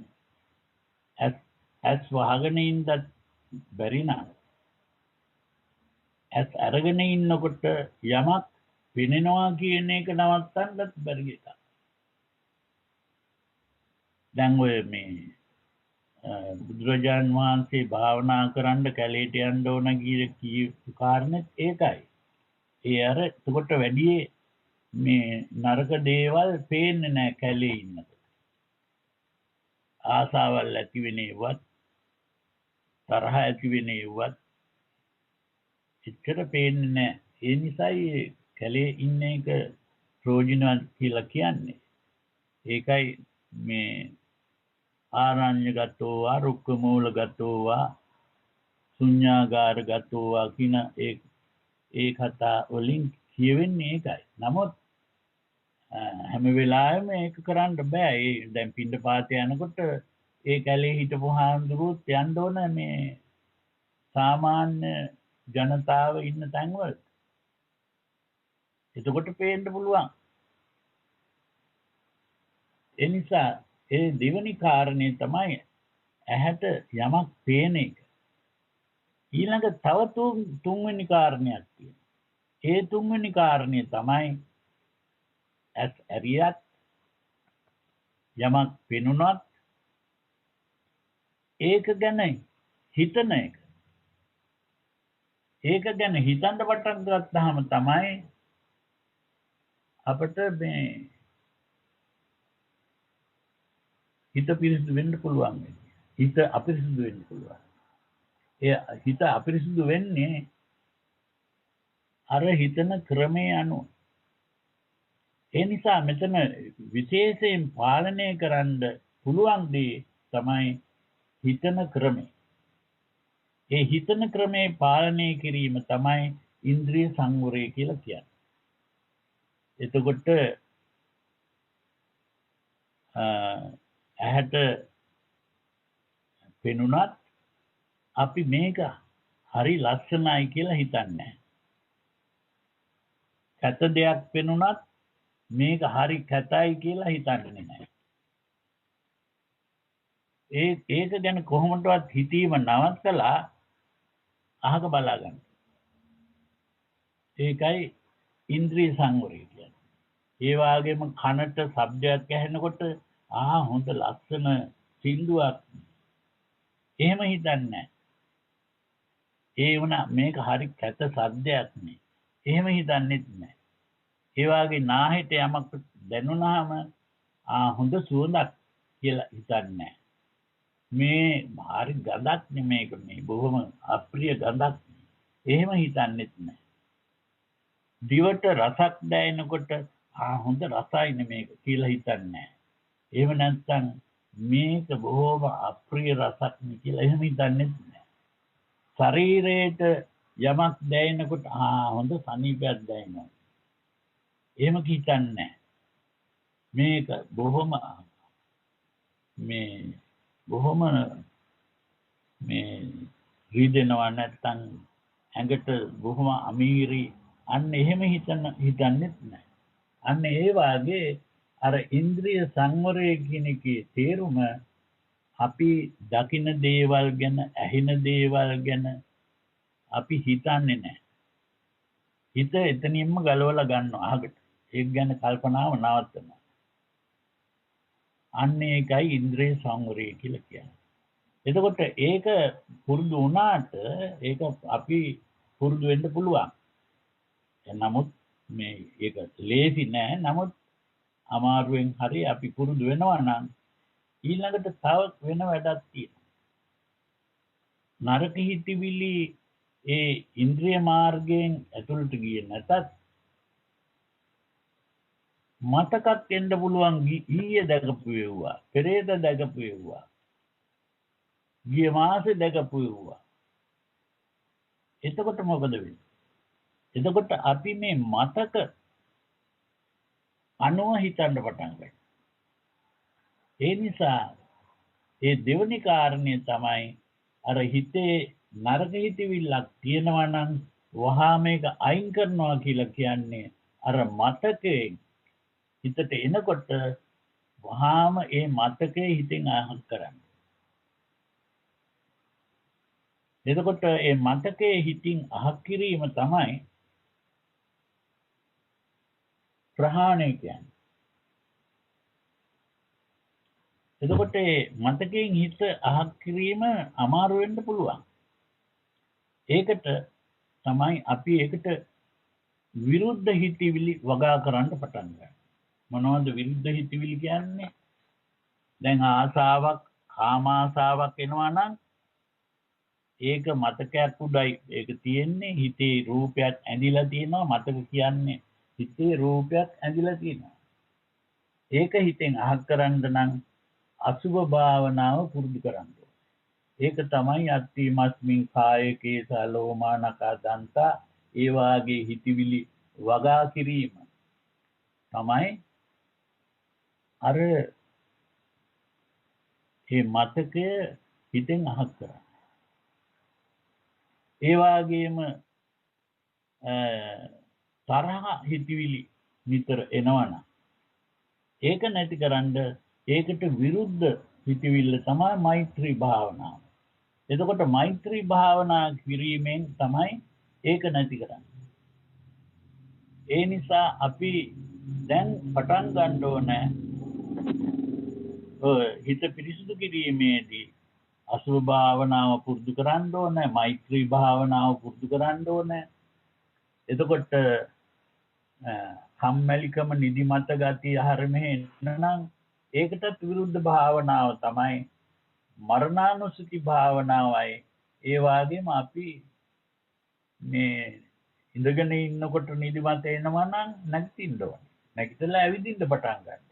ඇස් වහගෙන ඉන්නත් බැරි නම් ඇස් අරගෙන ඉන්නකොට යමක් පෙනෙනවා කියන එක නවත්තන්නත් බැරි එකක්. දැන් ඔය මේ බුදුරජාන් වහන්සේ භාවනා කරන්න කැලේට යන්න ඕන කියපු කාරණෙත් ඒකයි. ඒ අර එතකොට වැඩි මේ නරක දේවල් පේන්නේ නැහැ කැලේ ඉන්නකොට. ආසාවල් ඇති වෙන ඒවත් තරහ ඇති වෙන ඒවත් එච්චර පේන්නේ නැහැ. ඒ නිසායි කැලේ ඉන්න එක ප්‍රයෝජනවත් කියලා කියන්නේ. ඒකයි මේ ආරණ්‍යගතෝ වා රුක්ක මූලගතෝ වා ශුඤ්ඤාගාරගතෝ වා කියන ඒ කතා වලින් කියවෙන්නේ ඒකයි. නමුත් හැම වෙලාවෙම ඒක කරන්න බෑ. ඒ දැන් පින්නපාත යනකොට ඒ කැලේ හිටපු හාමුදුරුවොත් යන්න ඕන මේ සාමාන්‍ය ජනතාව ඉන්න තැන්වල. එතකොට පේන්න පුළුවන්. ඒ නිසා ඒ දෙවනි කාරණේ තමයි ඇහැට යමක් පේන එක. ඊළඟ තව තුන්වෙනි කාරණයක් තියෙනවා. ඒ තුන්වෙනි කාරණේ තමයි ඇස් ඇරියත් යමක් පෙනුනොත් ඒක ගැන හිතන එක. ඒක ගැන හිතන්න පටන් ගත්තාම තමයි අපිට මේ හිත පිරිසිදු වෙන්න පුළුවන්. හිත අපිරිසිදු වෙන්න පුළුවන්. ඒ හිත අපිරිසිදු වෙන්නේ අර හිතන ක්‍රමයේ අනුව. ඒ නිසා මෙතන විශේෂයෙන් පාලනය කරන්න පුළුවන් දේ තමයි හිතන ක්‍රමය. ඒ හිතන ක්‍රමේ පාලනය කිරීම තමයි ඉන්ද්‍රිය සංවරය කියලා කියන්නේ. එතකොට ඇහැට පෙනුනත් අපි මේක හරි ලස්සනයි කියලා හිතන්නේ නැහැ. කැත දෙයක් පෙනුනත් මේක හරි කැතයි කියලා හිතන්නේ නැහැ. ඒක ගැන කොහොමදවත් හිතීම නවත්තලා අහක බලා ගන්න. ඒකයි ඉන්ද්‍රිය සංවරය කියන්නේ. ඒ වගේම කනට ශබ්දයක් ඇහෙනකොට හොඳ ලස්සන සින්දුවක් එහෙම හිතන්නේ නැහැ. ඒ වුණා මේක හරි කැත සද්දයක් නේ. එහෙම හිතන්නෙත් නැහැ. ඒ වාගේ නාහෙට යමක් දැනුණාම හොඳ සුවඳක් කියලා හිතන්නේ නැහැ. මේ හරි ගඳක් නේ මේක මේ බොහොම අප්‍රිය ගඳක්. එහෙම හිතන්නෙත් නැහැ. දිවට රසක් දැනෙනකොට හොඳ රසයිනේ මේක කියලා හිතන්නේ නැහැ. එහෙම නැත්නම් මේක බොහොම අප්‍රිය රසක් නේ කියලා එහෙම හිතන්නෙත් නැහැ. ශරීරයට යමක් දැනෙනකොට හොඳ සනීපයක් දැනෙනවා. එහෙම හිතන්නේ නැහැ. මේක බොහොම රිදෙනවා නැත්නම් ඇඟට බොහොම අමීරි අන්න එහෙම හිතන්නෙත් නැහැ. අන්න ඒ වාගේ අර ඉන්ද්‍රිය සංවරය කියන එකේ තේරුම අපි දකින දේවල් ගැන ඇහෙන දේවල් ගැන අපි හිතන්නේ නැහැ. හිත එතනින්ම ගලවලා ගන්නවා අහකට. ඒක ගැන කල්පනාව නවත්තනවා. අන්න ඒකයි ඉන්ද්‍රිය සංවරය කියලා කියන්නේ. එතකොට ඒක පුරුදු වුණාට ඒක අපි පුරුදු වෙන්න පුළුවන්. නමුත් ඒක ලේසි නෑ. නමුත් අමාරුවෙන් හරි අපි පුරුදු වෙනවා නම් ඊළඟට තව වෙන වැඩක් තියෙනවා. නරක හිතවිලි ඒ ඉන්ද්‍රිය මාර්ගයෙන් ඇතුළට ගියේ නැතත් මතකක් එන්න පුළුවන් ඊයේ දැකපු ඒවා, පෙරේද දැකපු ඒවා, ගිය මාසේ දැකපු ඒවා. එතකොට මොකද වෙන්නේ? එතකොට අපි මේ මතක අනුව හිතන්න පටන් ගන්නවා. ඒ නිසා ඒ දෙවෙනි කාරණය තමයි අර හිතේ නරක හිතවිල්ලක් තියෙනවා නම් වහා මේක අයින් කරනවා කියලා කියන්නේ අර මතකේ හිතට එනකොට වහාම ඒ මතකේ හිතෙන් අහක් කරන්න. එතකොට ඒ මතකයේ හිතින් අහක් කිරීම තමයි ප්‍රහාණය කියන්නේ. එතකොට මතකයෙන් හිත අහක් කිරීම අමාරු වෙන්න පුළුවන්. ඒකට තමයි අපි ඒකට විරුද්ධ හිතවිලි වගා කරන්න පටන් ගන්න. මොනවද විරුද්ධ හිතවිලි කියන්නේ? දැන් ආසාවක්, කාම ආසාවක් එනවා නම් ඒක මතකයක් උඩයි ඒක තියෙන්නේ. හිතේ රූපයක් ඇඳිලා තියෙනවා. මතක කියන්නේ හිතේ රූපයක් ඇඳිලා තියෙනවා. ඒක හිතෙන් අහක් කරන්න නම් අසුභ භාවනාව පුරුදු කරන්න. ඒක තමයි අත්තිමස්මින් කායකේ සලෝමානකා දන්තා ඒ වාගේ හිතවිලි වගා කිරීම තමයි අර මේ මතකය හිතෙන් අහක් කරන්නේ. ඒ වාගේම තරහ හිතවිලි නිතර එනවනම් ඒක නැතිකරන්න ඒකට විරුද්ධ හිතවිල්ල තමයි මෛත්‍රී භාවනාව. එතකොට මෛත්‍රී භාවනා කිරීමෙන් තමයි ඒක නැති කරන්නේ. ඒ නිසා අපි දැන් පටන් ගන්න ඕනේ හිත පිරිසිදු කිරීමේදී අසුභ භාවනාව පුරුදු කරන්න ඕනේ, මෛත්‍රී භාවනාව පුරුදු කරන්න ඕනේ. එතකොට කම්මැලිකම නිදිමත ගතිය හරිමේ එනනම් ඒකටත් විරුද්ධ භාවනාව තමයි මරණානුස්සති භාවනාවයි. ඒ වගේම අපි මේ ඉඳගෙන ඉන්නකොට නිදිමත එනවා නම් නැගිටින්න ඕනේ. නැගිටලා ඇවිදින්න පටන් ගන්න.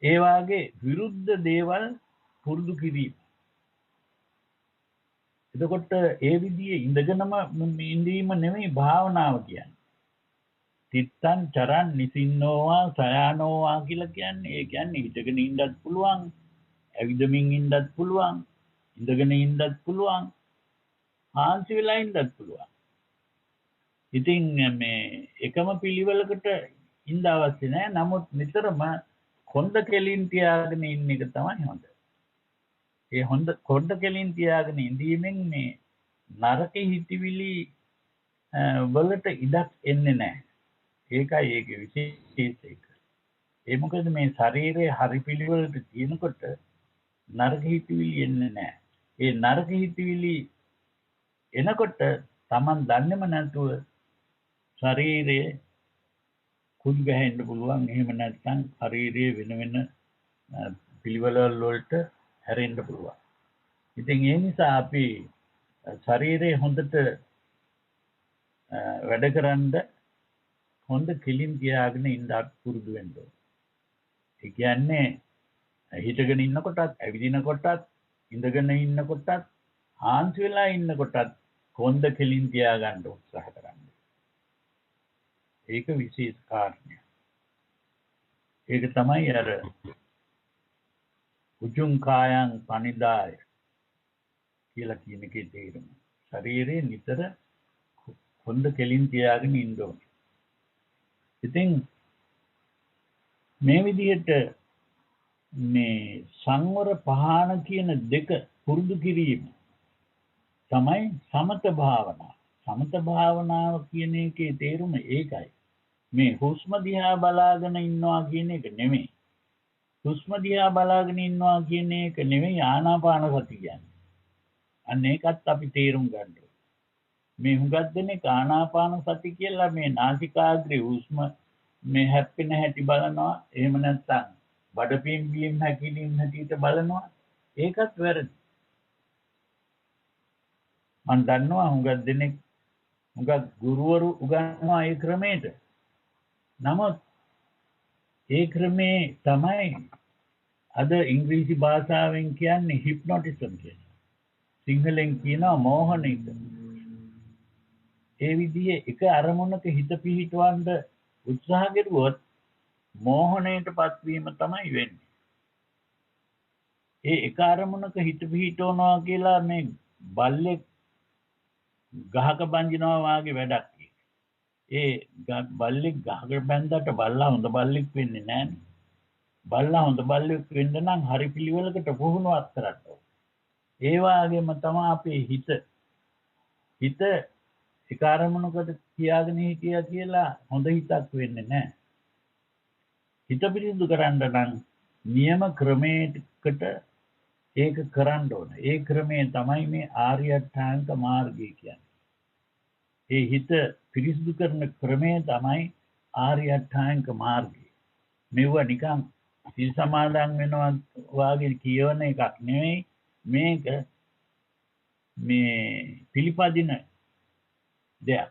ඒ වාගේ විරුද්ධ දේවල් පුරුදු කිරීම. එතකොට ඒ විදිහේ ඉඳගෙනම ඉඳීම නෙමෙයි භාවනාව කියන්නේ. තිත්තං චරන් නිසින්නෝවා සයානෝවා කියලා කියන්නේ ඒ කියන්නේ හිටගෙන ඉන්නත් පුළුවන්, ඇවිදමින් ඉන්නත් පුළුවන්, ඉඳගෙන ඉන්නත් පුළුවන්, හාන්සි වෙලා ඉන්නත් පුළුවන්. ඉතින් මේ එකම පිළිවෙලකට ඉඳ අවශ්‍ය නැහැ. නමුත් නිතරම කොන්ද කෙලින් තියාගෙන ඉන්න එක තමයි හොඳ. ඒ කොන්ද කෙලින් තියාගෙන ඉඳීමෙන් මේ නරක හිතවිලි වලට ඉඩක් එන්නේ නැහැ. ඒකයි ඒකේ විශේෂ එක. ඒ මොකද මේ ශරීරයේ හරි පිළිවෙලට තියෙනකොට නරක හිතවිලි එන්නේ නැහැ. ඒ නරක හිතවිලි එනකොට Taman දන්නේම නැතුව ශරීරයේ කුඩු ගැහෙන්න පුළුවන්. එහෙම නැත්නම් ශරීරයේ වෙන පිළිවෙල වලට හැරෙන්න පුළුවන්. ඉතින් ඒ නිසා අපි ශරීරය හොඳට වැඩකරනද හොඳ කිලින් තියාගෙන ඉන්න පුරුදු වෙන්න ඕනේ. ඒ කියන්නේ හිටගෙන ඉන්නකොටත්, ඇවිදිනකොටත්, ඉඳගෙන ඉන්නකොටත්, හාන්සි වෙලා ඉන්නකොටත් කොන්ද කෙලින් තියාගන්න උත්සාහ කරන්න. ඒක විශේෂ කාරණයක්. ඒක තමයි අර උජුං කායං පනිදාය කියලා කියන එකේ තේරුම. ශරීරයේ නිතර කොන්ද කෙලින් තියාගෙන ඉන්න ඕනේ. ඉතින් මේ විදිහට මේ සංවර පහන කියන දෙක පුරුදු කිරීම තමයි සමත භාවනාව. සමත භාවනාව කියන එකේ තේරුම ඒකයි. මේ හුස්ම දිහා බලාගෙන ඉන්නවා කියන එක නෙමෙයි. හුස්ම දිහා බලාගෙන ඉන්නවා කියන එක නෙමෙයි ආනාපාන සතිය කියන්නේ. අන්න ඒකත් අපි තේරුම් ගන්න ඕනේ. මේ හුඟක් දෙනෙක් ආනාපාන සති කියලා මේ නාසිකාග්‍රේ හුස්ම මේ හැප්පෙන හැටි බලනවා. එහෙම නැත්නම් බඩ පිම්බීම හැකිලිම හැටියට බලනවා. ඒකත් වැරදි. මම දන්නවා හුඟක් දෙනෙක් හුඟක් ගුරුවරු උගන්වනවා ඒ ක්‍රමයට. නමුත් ඒ ක්‍රමේ තමයි අද ඉංග්‍රීසි භාෂාවෙන් කියන්නේ හිප්නොටිසම් කියලා. සිංහලෙන් කියනවා මෝහනය කියලා. ඒ විදිහේ එක අරමුණක හිත පිහිටවන්න උත්සාහ කෙරුවොත් මෝහණයටපත් වීම තමයි වෙන්නේ. ඒ එක අරමුණක හිත පිහිටවනවා කියලා මේ බල්ලෙක් ගහක බඳිනවා වාගේ වැඩක්. ඒ බල්ලෙක් ගහක බැඳලා බල්ලා හොඳ බල්ලෙක් වෙන්නේ නැහැ. බල්ලා හොඳ බල්ලෙක් වෙන්න නම් හරි පිළිවෙලකට පුහුණුවක් කරන්න ඕනේ. ඒ වගේම තමයි අපේ හිත එක අරමුණකට තියාගෙන හිටියා කියලා හොඳ හිතක් වෙන්නේ නැහැ. හිත පිරිසිදු කරන්න නම් නියම ක්‍රමයකට ඒක කරන්න ඕන. ඒ ක්‍රමය තමයි මේ ආර්ය අෂ්ටාංග මාර්ගය කියන්නේ. ඒ හිත පිරිසිදු කරන ක්‍රමය තමයි ආර්ය අෂ්ටාංග මාර්ගය. මෙව නිකන් සිල් සමාදන් වෙනවා වාගේ කියවන එකක් නෙවෙයි. මේක මේ පිළිපදින දෙයක්.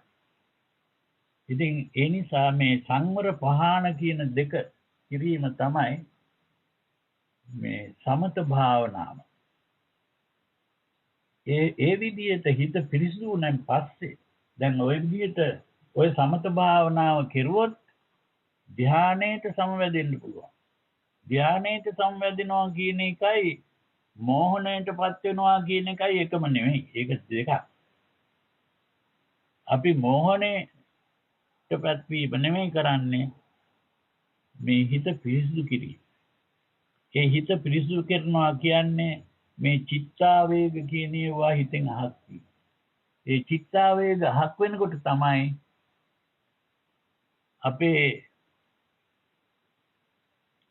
ඉතින් ඒ නිසා මේ සංවර පහන කියන දෙක කිරීම තමයි මේ සමත භාවනාව. ඒ විදිහට හිත පිරිසිදු වුණාන් පස්සේ දැන් ওই විදිහට ওই සමත භාවනාව කෙරුවොත් ධානයට සමවැදෙන්න පුළුවන්. ධානයට සමවැදෙනවා කියන එකයි මෝහණයටපත් වෙනවා කියන එකයි එකම නෙවෙයි. ඒක දෙකක්. අපි මෝහණයටපත් වීම නෙමෙයි කරන්නේ මේ හිත පිරිසිදු කිරීම. ඒ හිත පිරිසිදු කරනවා කියන්නේ මේ චිත්තාවේග කියන ඒවා හිතෙන් අහක් වීම. ඒ චිත්තාවේග අහක් වෙනකොට තමයි අපේ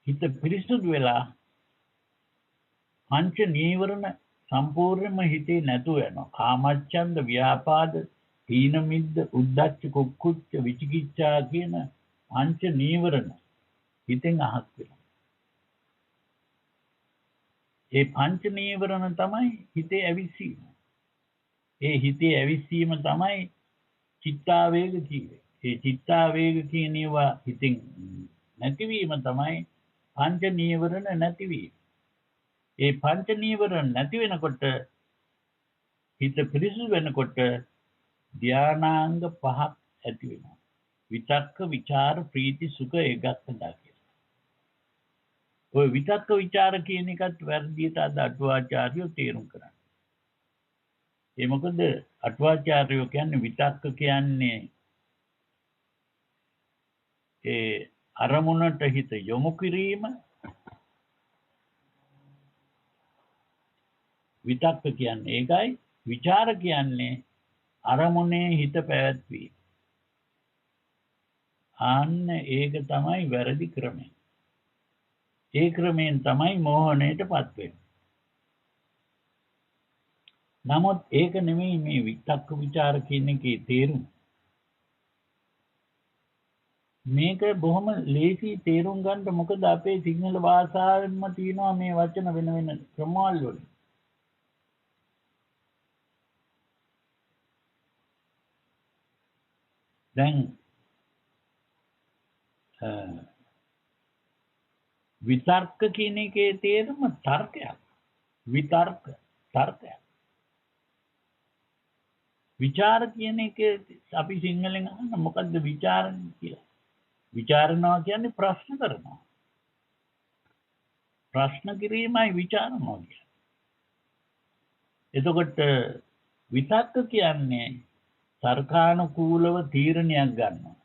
හිත පිරිසිදු වෙලා පංච නීවරණ සම්පූර්ණයෙන්ම හිතේ නැතුව යනවා. කාමච්ඡන්ද, ව්‍යාපාද, තීන මිද්ද, උද්ධච්ච, කුක්කුච්ච, විචිකිච්ඡා කියන පංච නීවරණ හිතෙන් අහක් වෙනවා. ඒ පංච නීවරණ තමයි හිතේ ඇවිස්සීම. ඒ හිතේ ඇවිස්සීම තමයි චිත්තාවේග කියන්නේ. ඒ චිත්තාවේග කියන ඒවා හිතෙන් නැතිවීම තමයි පංච නීවරණ නැතිවීම. ඒ පංච නීවරණ නැති වෙනකොට හිත පිරිසිදු වෙනකොට ධානාංග පහක් ඇති වෙනවා. විතක්ක, විචාර, ප්‍රීති, සුඛ, ඒකත්තා කියලා. ඔය විතක්ක විචාර කියන එකත් වැරදියට අද අටුවාචාර්යෝ තේරුම් කරන්නේ. ඒ මොකද අටුවාචාර්යෝ කියන්නේ විතක්ක කියන්නේ ඒ අරමුණට හිත යොමු කිරීම. විතක්ක කියන්නේ ඒකයි. විචාර කියන්නේ අරමුණේ හිත පැවැත්වීම. අන්න ඒක තමයි වැරදි ක්‍රමය. ඒ ක්‍රමයෙන් තමයි මෝහණයටපත් වෙන්නේ. නමුත් ඒක නෙමෙයි මේ විතක්ක ਵਿਚාර කියන එකේ තේරුම. මේක බොහොම ලේසි තේරුම් ගන්න මොකද අපේ සිංහල භාෂාවෙන්ම තියෙනවා මේ වචන වෙන වෙන ක්‍රමවල වලින්. දැන් විතර්ක කියන එකේ තේරුම තර්කයක්. විතර්ක තර්කයක්. විචාර කියන එක අපි සිංහලෙන් අහන මොකද්ද විචාරණ කියලා. විචාරණා කියන්නේ ප්‍රශ්න කරනවා. ප්‍රශ්න කිරීමයි විචාරණා කියන්නේ. එතකොට විතක්ක කියන්නේ තර්කානුකූලව තීරණයක් ගන්නවා.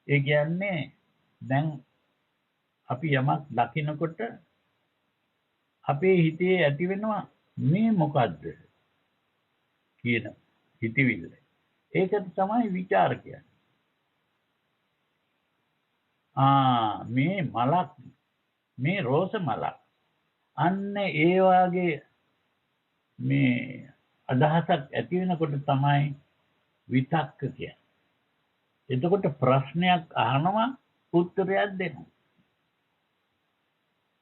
ඒ කියන්නේ දැන් අපි යමක් දකිනකොට අපේ හිතේ ඇති වෙනවා මේ මොකද්ද කියන හිතවිල්ල. ඒකට තමයි විචාර කියන්නේ. මේ මලක් මේ රෝස මලක්. අන්න ඒ වාගේ මේ අදහසක් ඇති වෙනකොට තමයි විතක්ක කියන්නේ. එතකොට ප්‍රශ්නයක් අහනවා උත්තරයක් දෙනවා.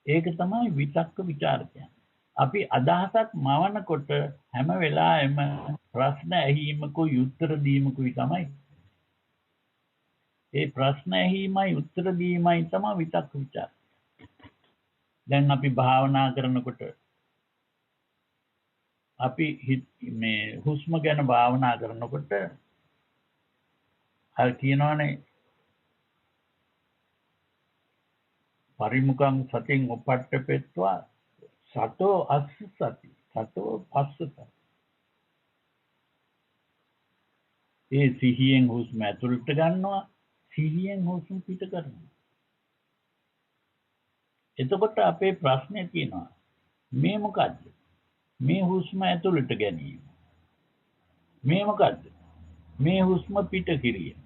ඒක තමයි විතක්ක ਵਿਚාර කියන්නේ. අපි අදහසක් මවනකොට හැම වෙලාවෙම ප්‍රශ්න ඇහිීමකුයි උත්තර දීමකුයි තමයි. ඒ ප්‍රශ්න ඇහිීමයි උත්තර දීමයි තමයි විතක්ක ਵਿਚාර. දැන් අපි භාවනා කරනකොට අපි මේ හුස්ම ගැන භාවනා කරනකොට අර කියනවනේ පරිමුඛං සතින් උපට්ඨපෙත්වා සතෝ අස්ස සති සතෝ පස්ස සති. ඒ සිහියෙන් හුස්ම ඇතුළට ගන්නවා සිහියෙන් හුස්ම පිට කරනවා. එතකොට අපේ ප්‍රශ්නේ තියෙනවා මේ මොකද්ද? මේ හුස්ම ඇතුළට ගැනීම. මේ මොකද්ද? මේ හුස්ම පිට කිරීම.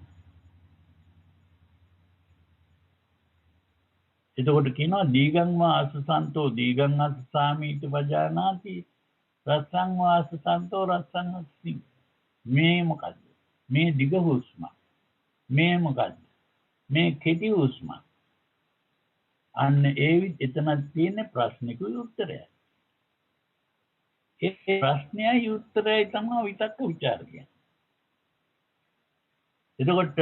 එතකොට කියනවා දීගං වා අසසන්තෝ දීගං අසසාමීති වජානාති රස්සං වා අසසන්තෝ රස්සං අසසි. මේ මොකද්ද? මේ දිග හුස්ම. මේ මොකද්ද? මේ කෙටි හුස්ම. අන්න එතන තියෙන ප්‍රශ්නිකුයි උත්තරයයි. ඒ ප්‍රශ්නයයි උත්තරයයි තමයි විතක්ක ਵਿਚාර කියන්නේ. එතකොට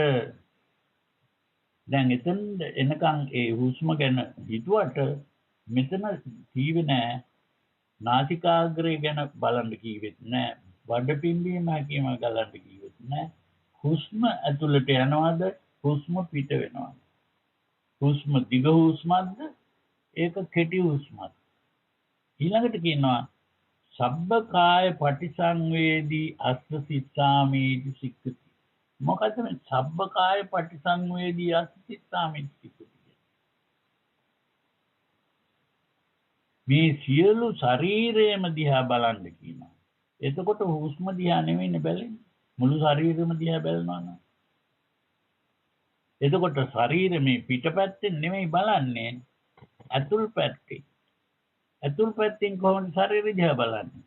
දැන් එතන එනකන් ඒ හුස්ම ගැන හිතුවට මෙතන කීවේ නෑ නාසිකාග්‍රය ගැන බලන්න කීවෙත් නෑ වඩ පිම්බීම හැකීම ගලන්න කීවෙත් නෑ හුස්ම ඇතුළට යනවාද හුස්ම පිට වෙනවාද හුස්ම දිග හුස්මක්ද ඒක කෙටි හුස්මක්ද ඊළඟට කියනවා සබ්බකාය පටිසංවේදී අස්ස සිස්සාමේති සික්ඛති. මොකද මේ සබ්බකාය පටිසංවේදී අස්ස සිස්සාමේති සික්ඛති. මේ සියලු ශරීරයම දිහා බලන්න කියනවා. එතකොට හුස්ම දිහා නෙවෙයිනේ බැලෙන්නේ. මුළු ශරීරෙම දිහා බලනවා නේද? එතකොට ශරීරෙ මේ පිටපැත්තෙන් නෙමෙයි බලන්නේ ඇතුල් පැත්තේ. ඇතුල් පැත්තෙන් කොහොමද ශරීරය දිහා බලන්නේ?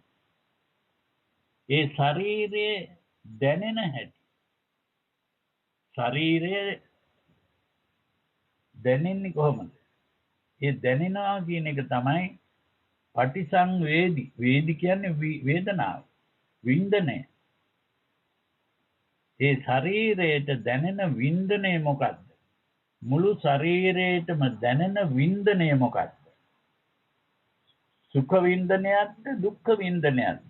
ඒ ශරීරයේ දැනෙන හැටි. ශරීරයේ දැනෙන්නේ කොහොමද? ඒ දැනෙනවා කියන එක තමයි පටිසංවේදී. වේදි කියන්නේ වේදනාව. වින්දනය. ඒ ශරීරයට දැනෙන වින්දනය මොකක්ද? මුළු ශරීරයටම දැනෙන වින්දනය මොකක්ද? සුඛ වින්දනයක්ද දුක්ඛ වින්දනයක්ද?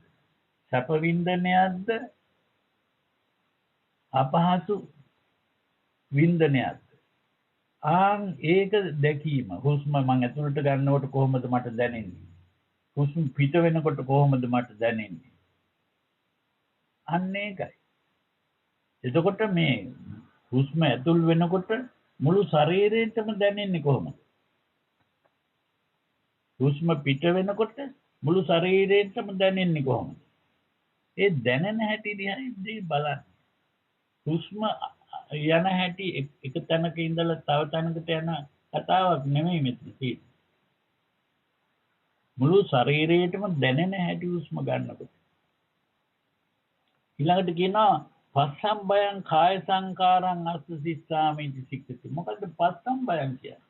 සැප වින්දනයක්ද අපහසු වින්දනයක්ද? ඒක දැකීම. හුස්ම මම ඇතුළට ගන්නකොට කොහොමද මට දැනෙන්නේ? හුස්ම පිට වෙනකොට කොහොමද මට දැනෙන්නේ? අන්න ඒකයි. එතකොට මේ හුස්ම ඇතුල් වෙනකොට මුළු ශරීරයටම දැනෙන්නේ කොහොමද? හුස්ම පිට වෙනකොට මුළු ශරීරයටම දැනෙන්නේ කොහොමද? ඒ දැනෙන හැටි දිහා බලන්න. හුස්ම යන හැටි එක තැනක ඉඳලා තව තැනකට යන කතාවක් නෙමෙයි මෙතන තියෙන්නේ. මුළු ශරීරයටම දැනෙන හැටි හුස්ම ගන්නකොට. ඊළඟට කියනවා පස්සම්බයං කාය සංකාරං අස්ස සිස්සාමිති සික්ඛති. මොකද්ද පස්සම්බයං කියන්නේ?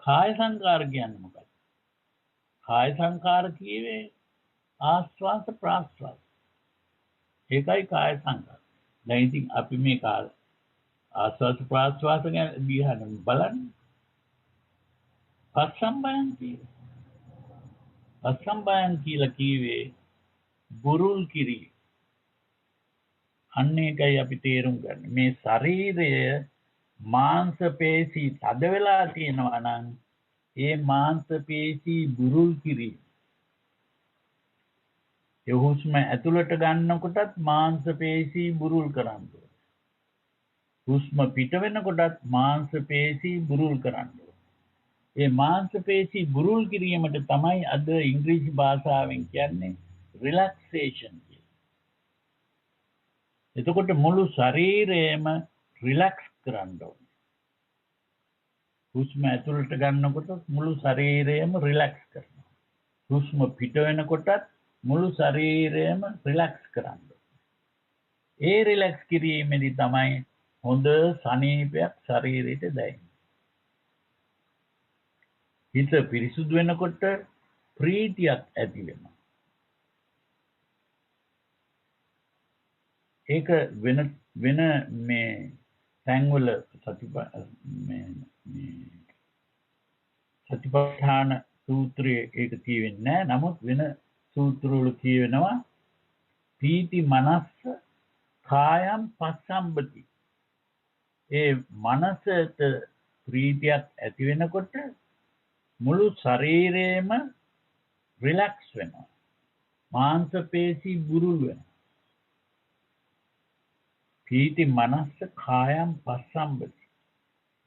කාය සංකාර කියන්නේ මොකක්ද? කාය සංකාර කියවේ ආස්වාස ප්‍රාස්වාස. ඒකයි කාය සංකාර. දැන් ඉතින් අපි මේ කාල ආස්වාස ප්‍රාස්වාස ගැන දිහා බලන්න. පස්සම්බයං කියවේ. පස්සම්බයං කියලා කියවේ බුරුල් කිරී. අන්න ඒකයි අපි තේරුම් ගන්න. මේ ශරීරය මාංශ පේශී තද වෙලා තියෙනවා නම් ඒ මාංශ පේශී බුරුල් කිරීම. ඒ හුස්ම ඇතුළට ගන්නකොටත් මාංශ පේශී බුරුල් කරන්න ඕනේ. හුස්ම පිට වෙනකොටත් මාංශ පේශී බුරුල් කරන්න ඕනේ. ඒ මාංශ පේශී බුරුල් කිරීමට තමයි අද ඉංග්‍රීසි භාෂාවෙන් කියන්නේ රිලැක්සේෂන් කියලා. එතකොට මුළු ශරීරයම රිලැක්ස් කරන්න ඕනේ. හුස්ම ඇතුළට ගන්නකොට මුළු ශරීරයම රිලැක්ස් කරනවා. හුස්ම පිට වෙනකොටත් මුළු ශරීරයම රිලැක්ස් කරන්න. ඒ රිලැක්ස් කිරීමේදී තමයි හොඳ සනීපයක් ශරීරයට දැනෙන්නේ. හිත පිරිසුදු වෙනකොට ප්‍රීතියක් ඇති වෙනවා. ඒක වෙන මේ තැන්වල සතිපට්ඨාන සූත්‍රයේ ඒක කියවෙන්නේ නැහැ. නමුත් වෙන සූත්‍රවල කියවෙනවා පීති මනස්ස කායම් පස්සම්බති. ඒ මනසට ප්‍රීතියක් ඇති වෙනකොට මුළු ශරීරයම රිලැක්ස් වෙනවා. මාංශ පේශී බුරුල් වෙනවා. පීති මනස්ස කායම් පස්සම්බති.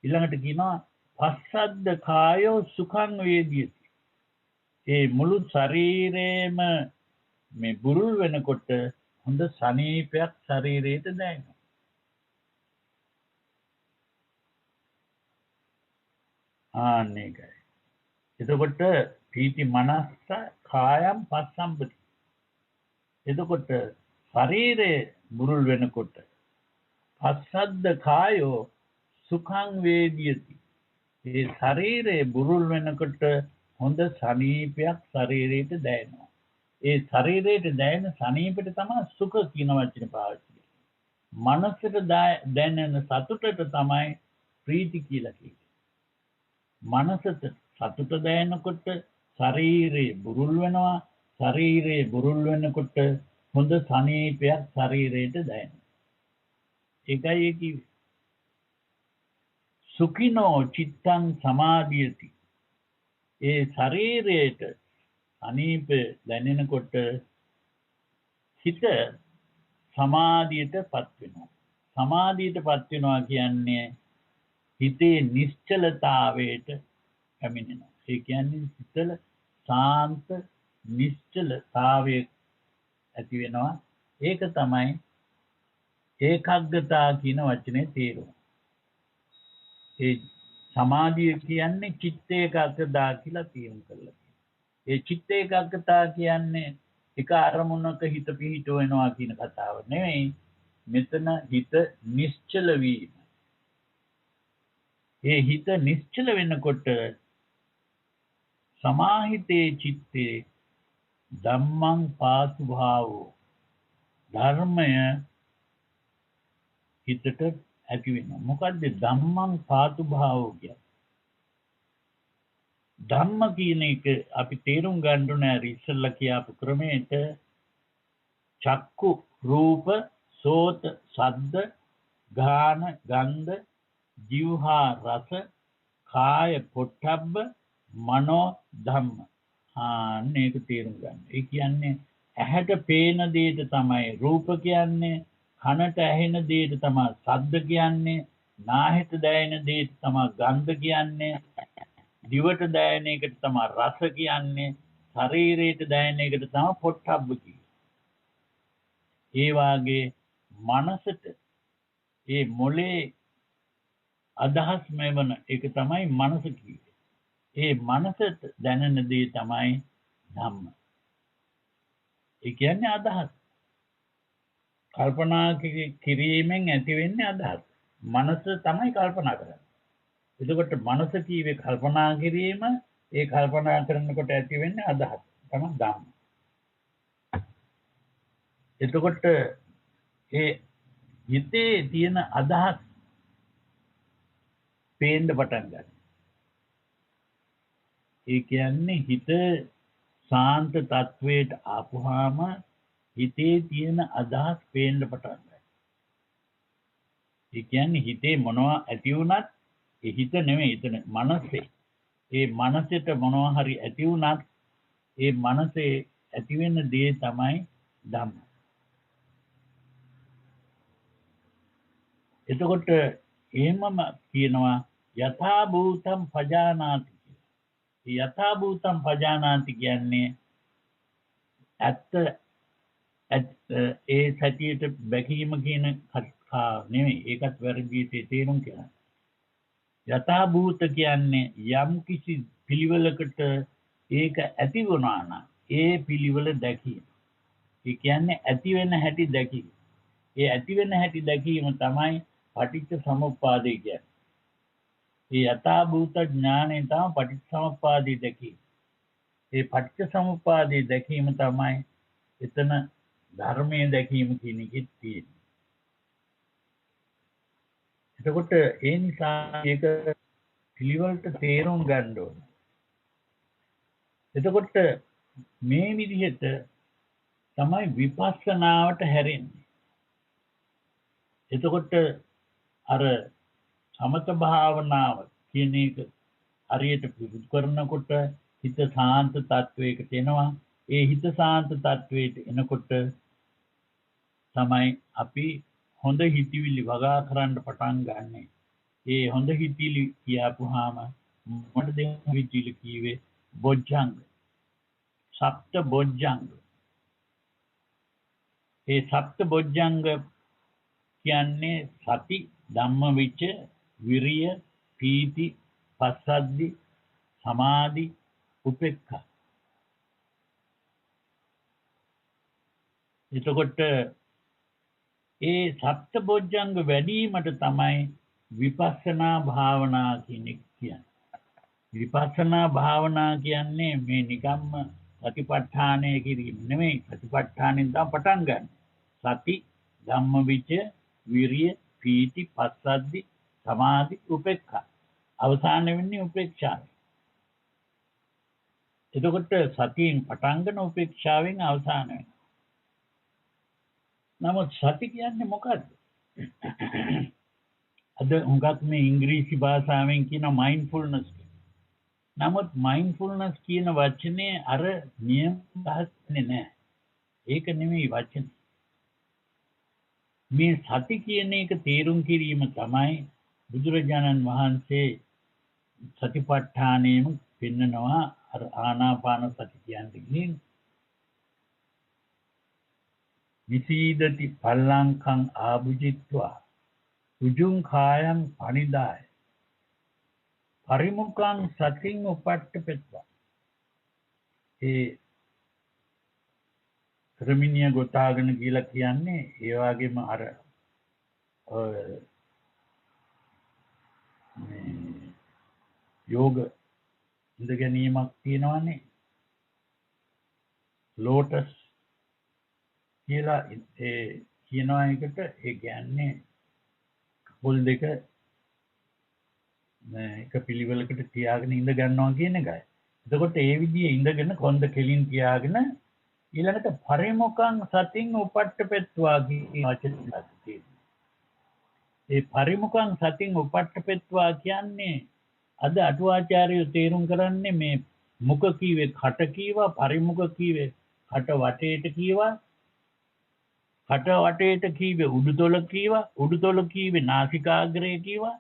ඊළඟට කියනවා පස්සද්ද කායෝ සුඛං වේදියති. ඒ මුළු ශරීරයම මේ බුරුල් වෙනකොට හොඳ සනීපයක් ශරීරයට දැනෙනවා. ආන්නේකයි. එතකොට පීති මනස්ස කායම් පස්සම්බති. එතකොට ශරීරය බුරුල් වෙනකොට පස්සද්ද කායෝ සුඛං වේදියති. ඒ ශරීරය බුරුල් වෙනකොට හොඳ සනීපයක් ශරීරයට දැනෙනවා. ඒ ශරීරයට දැනෙන සනීපෙට තමයි සුඛ කියන වචනේ පාවිච්චි කරන්නේ. මනසට දැනෙන සතුටට තමයි ප්‍රීති කියලා කියන්නේ. මනසට සතුට දැනෙනකොට ශරීරය බුරුල් වෙනවා. ශරීරය බුරුල් වෙනකොට හොඳ සනීපයක් ශරීරයට දැනෙනවා. ඒකයි ඒ කිව්වේ. සුඛිනෝ චිත්තං සමාධියති. ඒ ශරීරයට අනීප දැනෙනකොට හිත සමාධියටපත් වෙනවා. සමාධියටපත් වෙනවා කියන්නේ හිතේ නිශ්චලතාවයට පැමිණෙනවා. ඒ කියන්නේ හිතල සාන්ත නිශ්චලතාවය ඇති වෙනවා. ඒක තමයි ඒකග්ගතා කියන වචනේ තේරුම. ඒ සමාධිය කියන්නේ චිත්ත ඒකාග්‍රතාව කියලා තේරුම් කරලා තියෙනවා. ඒ චිත්ත ඒකාග්‍රතාව කියන්නේ එක අරමුණක හිත පිහිටවනවා කියන කතාව නෙවෙයි. මෙතන හිත නිශ්චල වීම. ඒ හිත නිශ්චල වෙනකොට සමාහිතේ චිත්තේ ධම්මං පාසු භාවෝ. ධර්මය හිතට ඇති වෙනවා. මොකද්ද ධම්මං පාතු භාවෝ කියන්නේ? ධම්ම කියන එක අපි තේරුම් ගන්න ඕනේ ඉස්සෙල්ලා කියාපු ක්‍රමයට චක්කු රූප සෝත ශබ්ද ගාන ගන්ධ જીවහා රස කාය පොට්ටබ්බ මනෝ ධම්ම. මේක තේරුම් ගන්න. ඒ කියන්නේ ඇහැට පේන දෙයට තමයි රූප කියන්නේ. කනට ඇහෙන දෙයට තමයි ශබ්ද කියන්නේ. නාහෙට දැනෙන දෙයට තමයි ගන්ධ කියන්නේ. දිවට දැනෙන එකට තමයි රස කියන්නේ. ශරීරයට දැනෙන එකට තමයි පොට්ටබ්බ කියන්නේ. ඒ වාගේ මනසට ඒ මොලේ අදහස් මෙවන එක තමයි මනස කියන්නේ. ඒ මනසට දැනෙන දේ තමයි ධම්ම. ඒ කියන්නේ අදහස්. කල්පනා කිරීමෙන් ඇති වෙන්නේ අදහස්. මනස තමයි කල්පනා කරන්නේ. එතකොට මනස කීවේ කල්පනා කිරීම, ඒ කල්පනා කරනකොට ඇති වෙන්නේ අදහස්. තමයි ධම්ම. එතකොට ඒ හිතේ තියෙන අදහස් පේන්න පටන් ගන්නවා. ඒ කියන්නේ හිත ශාන්ත තත්වයට ආපුවාම හිතේ තියෙන අදහස් පේන්න පටන් ගන්නවා. ඒ කියන්නේ හිතේ මොනවා ඇති වුණත් ඒ හිත නෙමෙයි එතන මනසේ. ඒ මනසෙට මොනවා හරි ඇති වුණත් ඒ මනසේ ඇති වෙන දේ තමයි ධම්ම. එතකොට එහෙමම කියනවා යථා භූතම් පජානාති. යථා භූතම් පජානාති කියන්නේ ඇත්ත ඒ සතියට බැකීම කියන කතා නෙමෙයි. ඒකත් වැරදි තේරුම් කියනවා. යථා භූත කියන්නේ යම් කිසි පිළිවෙලකට ඒක ඇති වුණා නම් ඒ පිළිවෙල දැකීම. ඒ කියන්නේ ඇති වෙන හැටි දැකීම. ඒ ඇති වෙන හැටි දැකීම තමයි පටිච්ච සමුප්පාදය කියන්නේ. ඒ යථා භූත ඥානය තමයි පටිච්ච සමුප්පාදය දැකීම. ඒ පටිච්ච සමුප්පාදය දැකීම තමයි එතන ධර්මයේ දැකීම කියන එකෙත් තියෙන්නේ. එතකොට ඒ නිසා ඒක පිළිවෙලට තේරුම් ගන්න ඕනේ. එතකොට මේ විදිහට තමයි විපස්සනාවට හැරෙන්නේ. එතකොට අර සමත භාවනාව කියන එක හරියට පුරුදු කරනකොට හිත සාන්ත තත්වයකට එනවා. ඒ හිත සාන්ත තත්වයට එනකොට තමයි අපි හොඳ හිතවිලි වගා කරන්න පටන් ගන්නෙ. ඒ හොඳ හිතවිලි කියපුවාම මොකටද හිතවිලි කියවේ? බොජ්ජංග. සප්ත බොජ්ජංග. ඒ සප්ත බොජ්ජංග කියන්නේ සති, ධම්මවිච, විරිය, පීති, පස්සද්ධි, සමාධි, උපේක්ඛා. එතකොට ඒ සප්ත බොජ්ජංග වැඩිවීමට තමයි විපස්සනා භාවනා කියන්නේ. විපස්සනා භාවනා කියන්නේ මේ නිකම්ම සතිපට්ඨානය කිරීම නෙමෙයි. සතිපට්ඨානෙන් තමයි පටන් ගන්න. සති, ධම්මවිච, විරිය, පීති, පස්සද්ධි, සමාධි, උපේක්ඛා. අවසාන වෙන්නේ උපේක්ෂාව. එතකොට සතියෙන් පටන් ගන්න උපේක්ෂාවෙන් අවසාන වෙනවා. නමුත් සති කියන්නේ මොකද්ද? අද හුඟක් මේ ඉංග්‍රීසි භාෂාවෙන් කියන මයින්ඩ්ෆුල්නස්. නමුත් මයින්ඩ්ෆුල්නස් කියන වචනේ අර නියම භාෂාවේ නෑ. ඒක නෙමෙයි වචනේ. මේ සති කියන එක තේරුම් කිරීම තමයි බුදුරජාණන් වහන්සේ සතිපට්ඨානෙම පෙන්නනවා. අර ආනාපාන සති කියන්නේ විසීදති පල්ලංකං ආභුජිත්වා උජුං කායං පනිදාය පරිමුඛං සතින් උපට්ඨපෙත්වා. ඒ ක්‍රමිනිය ගොතාගෙන කියලා කියන්නේ ඒ වගේම අර යෝග ඉඳ ගැනීමක් තියෙනවානේ. ලෝටස් කියලා ඒ කියනවා එකට. ඒ කියන්නේ කකුල් දෙක එක පිළිවෙලකට තියාගෙන ඉඳ ගන්නවා කියන එකයි. එතකොට ඒ විදිහේ ඉඳගෙන කොන්ද කෙලින් තියාගෙන ඊළඟට පරිමුඛං සතින් උපට්ඨපෙත්වා කියන වචනේ තියෙනවා. ඒ පරිමුඛං සතින් උපට්ඨපෙත්වා කියන්නේ අද අටුවාචාර්යෝ තේරුම් කරන්නේ මේ මුඛ කීවේ කට කීවා, පරිමුඛ කීවේ කට වටේට කීවා, කට වටේට කීවේ උඩුතොල කීවා, උඩුතොල කීවේ නාසිකාග්‍රේ කීවා.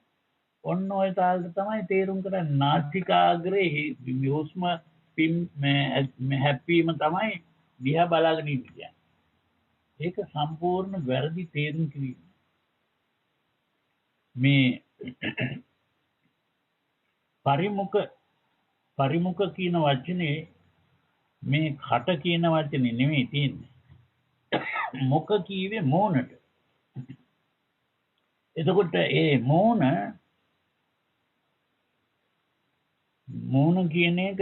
ඔන්න ඔය තාලට තමයි තේරුම් කරන්නේ. නාසිකාග්‍රේ හුස්ම මේ හැප්පීම තමයි දිහා බලාගෙන ඉන්නේ. ඒක සම්පූර්ණ වැරදි තේරුම් කිරීම. මේ පරිමුඛ පරිමුඛ කියන වචනේ මේ කට කියන වචනේ නෙමෙයි තියෙන්නේ. මුඛ කීවේ මෝනට. එතකොට ඒ මෝන කියන එක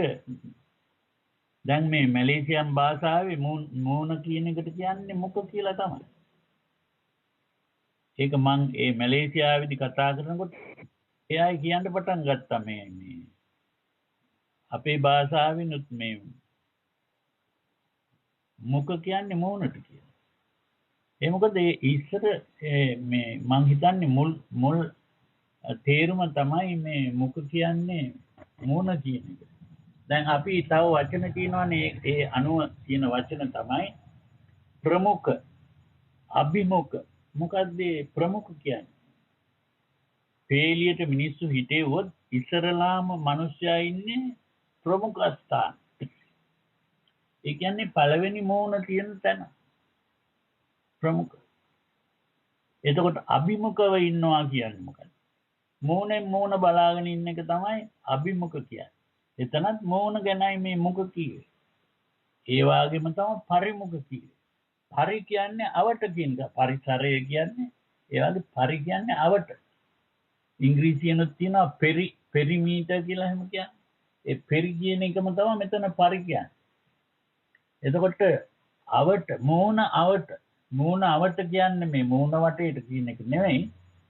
දැන් මේ මැලේසියන් භාෂාවේ මෝන කියන එකට කියන්නේ මුඛ කියලා තමයි. ඒක මං ඒ මැලේසියාවේදී කතා කරනකොට එයායි කියන්න පටන් ගත්තා මේ අපේ භාෂාවෙනුත් මේ මුඛ කියන්නේ මෝනට කියලා. ඒ මොකද ඒ ඉස්සර මේ මං හිතන්නේ මුල් තේරුම තමයි මේ මුඛ කියන්නේ මෝන කියන එක. දැන් අපි තව වචන කියනවානේ ඒ අනුව කියන වචන තමයි ප්‍රමුඛ අභිමුඛ. මොකද්ද ප්‍රමුඛ කියන්නේ? පේලියට මිනිස්සු හිටෙවොත් ඉස්සරලාම මිනිස්සයා ඉන්නේ ප්‍රමුඛ ස්ථාන. ඒ කියන්නේ පළවෙනි මෝන තියෙන තැන ප්‍රමුඛ. එතකොට අභිමුඛව ඉන්නවා කියන්නේ මොකක්ද? මෝනෙන් මෝන බලාගෙන ඉන්න එක තමයි අභිමුඛ කියන්නේ. එතනත් මෝන ගැනයි මේ මුඛ කියේ. ඒ වගේම තමයි පරිමුඛ කියේ. පරි කියන්නේ අවට කියන එක. පරිසරය කියන්නේ ඒ වගේ පරි කියන්නේ අවට. ඉංග්‍රීසියෙන්ත් තියෙනවා පෙරිමීටර් කියලා එහෙම කියන්නේ. ඒ පෙරි කියන එකම තමයි මෙතන පරි කියන්නේ. එතකොට අවට මෝන අවට කියන්නේ මේ මෝන වටේට කියන එක නෙවෙයි.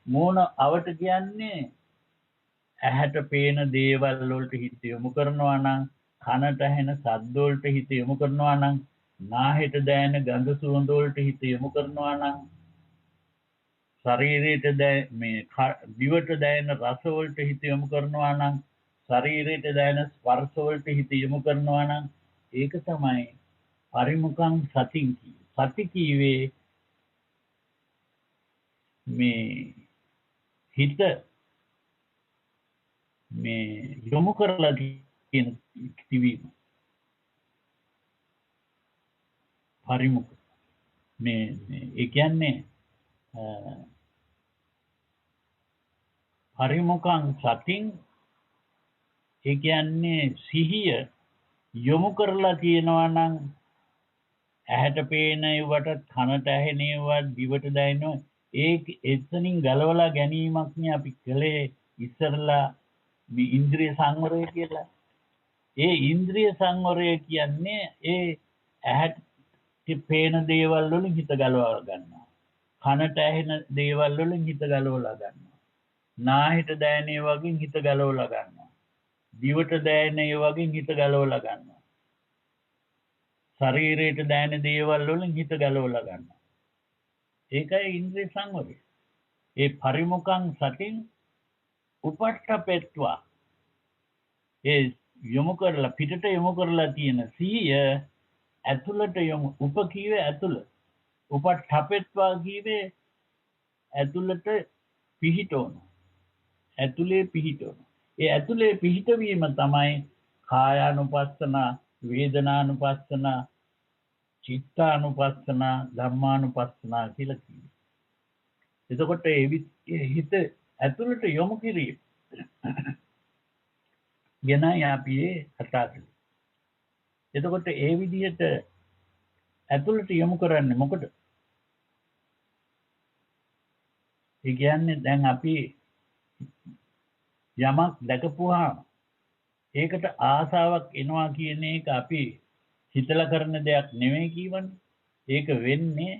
මෝන අවට කියන්නේ ඇහැට පේන දේවල් වලට හිත යොමු කරනවා නම්, කනට ඇහෙන ශබ්ද වලට හිත යොමු කරනවා නම්, නාහෙට දැනෙන ගඳ සුවඳ වලට හිත යොමු කරනවා නම්, ශරීරයට මේ දිවට දැනෙන රස වලට හිත යොමු කරනවා නම්, ශරීරයට දැනෙන ස්පර්ශ වලට හිත යොමු කරනවා නම්, ඒක තමයි පරිමුඛං සතින් කියන්නේ. සති කීවේ මේ හිත මේ යොමු කරලා තියෙන තිබීම පරිමුඛ. මේ ඒ කියන්නේ පරිමුඛං සතින් ඒ කියන්නේ සිහිය යොමු කරලා තියෙනවා නම් ඇහැට පේන ඒවට, කනට ඇහෙන ඒවට, දිවට දැනෙන ඒක එතනින් ගලවලා ගැනීමක් නේ අපි කළේ ඉස්සරලා මේ ඉන්ද්‍රිය සංවරය කියලා. ඒ ඉන්ද්‍රිය සංවරය කියන්නේ ඒ ඇහැට පේන දේවල් වලින් හිත ගලවා ගන්නවා. කනට ඇහෙන දේවල් වලින් හිත ගලවලා ගන්නවා. නාහිට දැනෙන ඒ වගේ හිත ගලවලා ගන්නවා. දිවට දැනෙන ඒ වගේ හිත ගලවලා ගන්නවා. ශරීරයට දැනෙන දේවල් වලින් හිත ගලවලා ගන්නවා. ඒකයි ඉන්ද්‍රිය සංවරය. ඒ පරිමුඛං සතින් උපට්ඨපෙත්වා ඒ යොමු කරලා පිටට යොමු කරලා තියෙන සිහිය ඇතුළට යොමු උපකීවේ ඇතුළ උපට්ඨපෙත්වා කීවේ ඇතුළට පිහිටවන ඇතුලේ පිහිටවන ඒ ඇතුලේ පිහිටවීම තමයි කායානුපස්සන වේදනානුපස්සන චිත්තානුපස්සන ධම්මානුපස්සන කියලා කියනවා. එතකොට ඒ හිත ඇතුළට යොමු කිරීම ගැනයි අපි කතා කරන්නේ. එතකොට ඒ විදිහට ඇතුළට යොමු කරන්නේ මොකද? ඒ කියන්නේ දැන් අපි යමක් දැකපුවාම ඒකට ආසාවක් එනවා කියන එක අපි හිතලා කරන දෙයක් නෙමෙයි කියවනේ. ඒක වෙන්නේ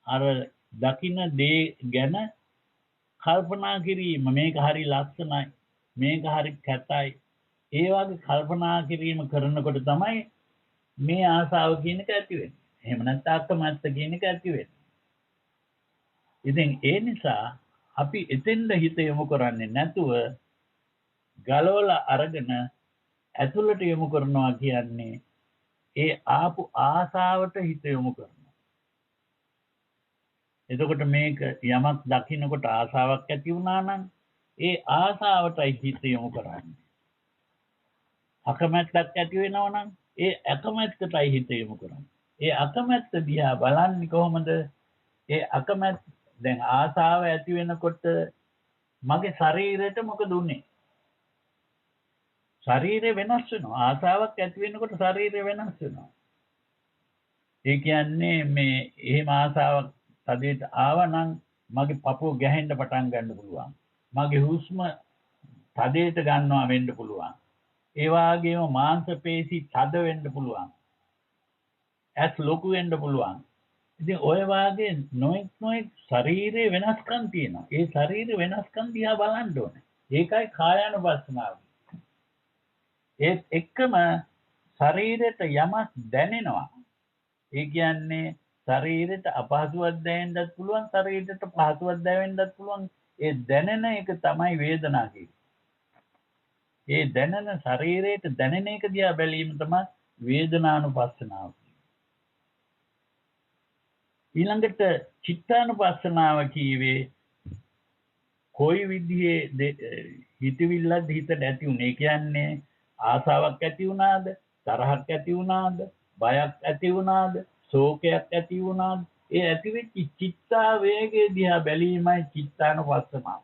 අර දකින්න දේ ගැන කල්පනා කිරීම. මේක හරි ලස්සනයි, මේක හරි කැතයි. ඒ වගේ කල්පනා කිරීම කරනකොට තමයි මේ ආසාව කියන එක ඇති වෙන්නේ. එහෙම නැත්නම් අකමැත්ත කියන එක ඇති වෙන්නේ. ඉතින් ඒ නිසා අපි එතෙන්ද හිත යොමු කරන්නේ නැතුව ගලවලා අරගෙන ඇතුළට යොමු කරනවා කියන්නේ ඒ ආපු ආසාවට හිත යොමු කරනවා. එතකොට මේක යමක් දකින්නකොට ආසාවක් ඇති වුණා නම් ඒ ආසාවටයි හිත යොමු කරන්නේ. අකමැත්තක් ඇති වෙනවා නම් ඒ අකමැත්තටයි හිත යොමු කරන්නේ. ඒ අකමැත්ත දිහා බලන්නේ කොහොමද? ඒ අකමැත්ත දැන් ආසාව ඇති වෙනකොට මගේ ශරීරයට මොකද උනේ? ශරීරය වෙනස් වෙනවා. ආසාවක් ඇති වෙනකොට ශරීරය වෙනස් වෙනවා. ඒ කියන්නේ මේ එහෙම ආසාවක් තදේට ආවනම් මගේ පපුව ගැහෙන්න පටන් ගන්න පුළුවන්. මගේ හුස්ම තදේට ගන්නවා වෙන්න පුළුවන්. ඒ වගේම මාංශ පේශි තද වෙන්න පුළුවන්. ඇස් ලොකු වෙන්න පුළුවන්. ඉතින් ඔය වාගේ නොඑක් ශරීරයේ වෙනස්කම් තියෙනවා. ඒ ශරීර වෙනස්කම් දිහා බලන්න ඕනේ. ඒකයි කායානුපස්සනාව. ඒත් එක්කම ශරීරයට යමක් දැනෙනවා. ඒ කියන්නේ ශරීරයට අපහසුවක් දැනෙන්නත් පුළුවන්, ශරීරයට පහසුවක් දැනෙන්නත් පුළුවන්. ඒ දැනෙන එක තමයි වේදනාව කියන්නේ. ඒ දැනෙන ශරීරයට දැනෙන එක දිහා බැලීම තමයි වේදනානුපස්සනාව. ඊළඟට චිත්තානුපස්සනාව කීවේ කොයි විදිහේ හිතවිල්ලක්ද හිතට ඇති උනේ. ඒ කියන්නේ ආසාවක් ඇති වුණාද, තරහක් ඇති වුණාද, බයක් ඇති වුණාද, ශෝකයක් ඇති වුණාද, ඒ ඇති වෙච්ච චිත්තා වේගය දිහා බැලීමයි චිත්තානුපස්සනාව.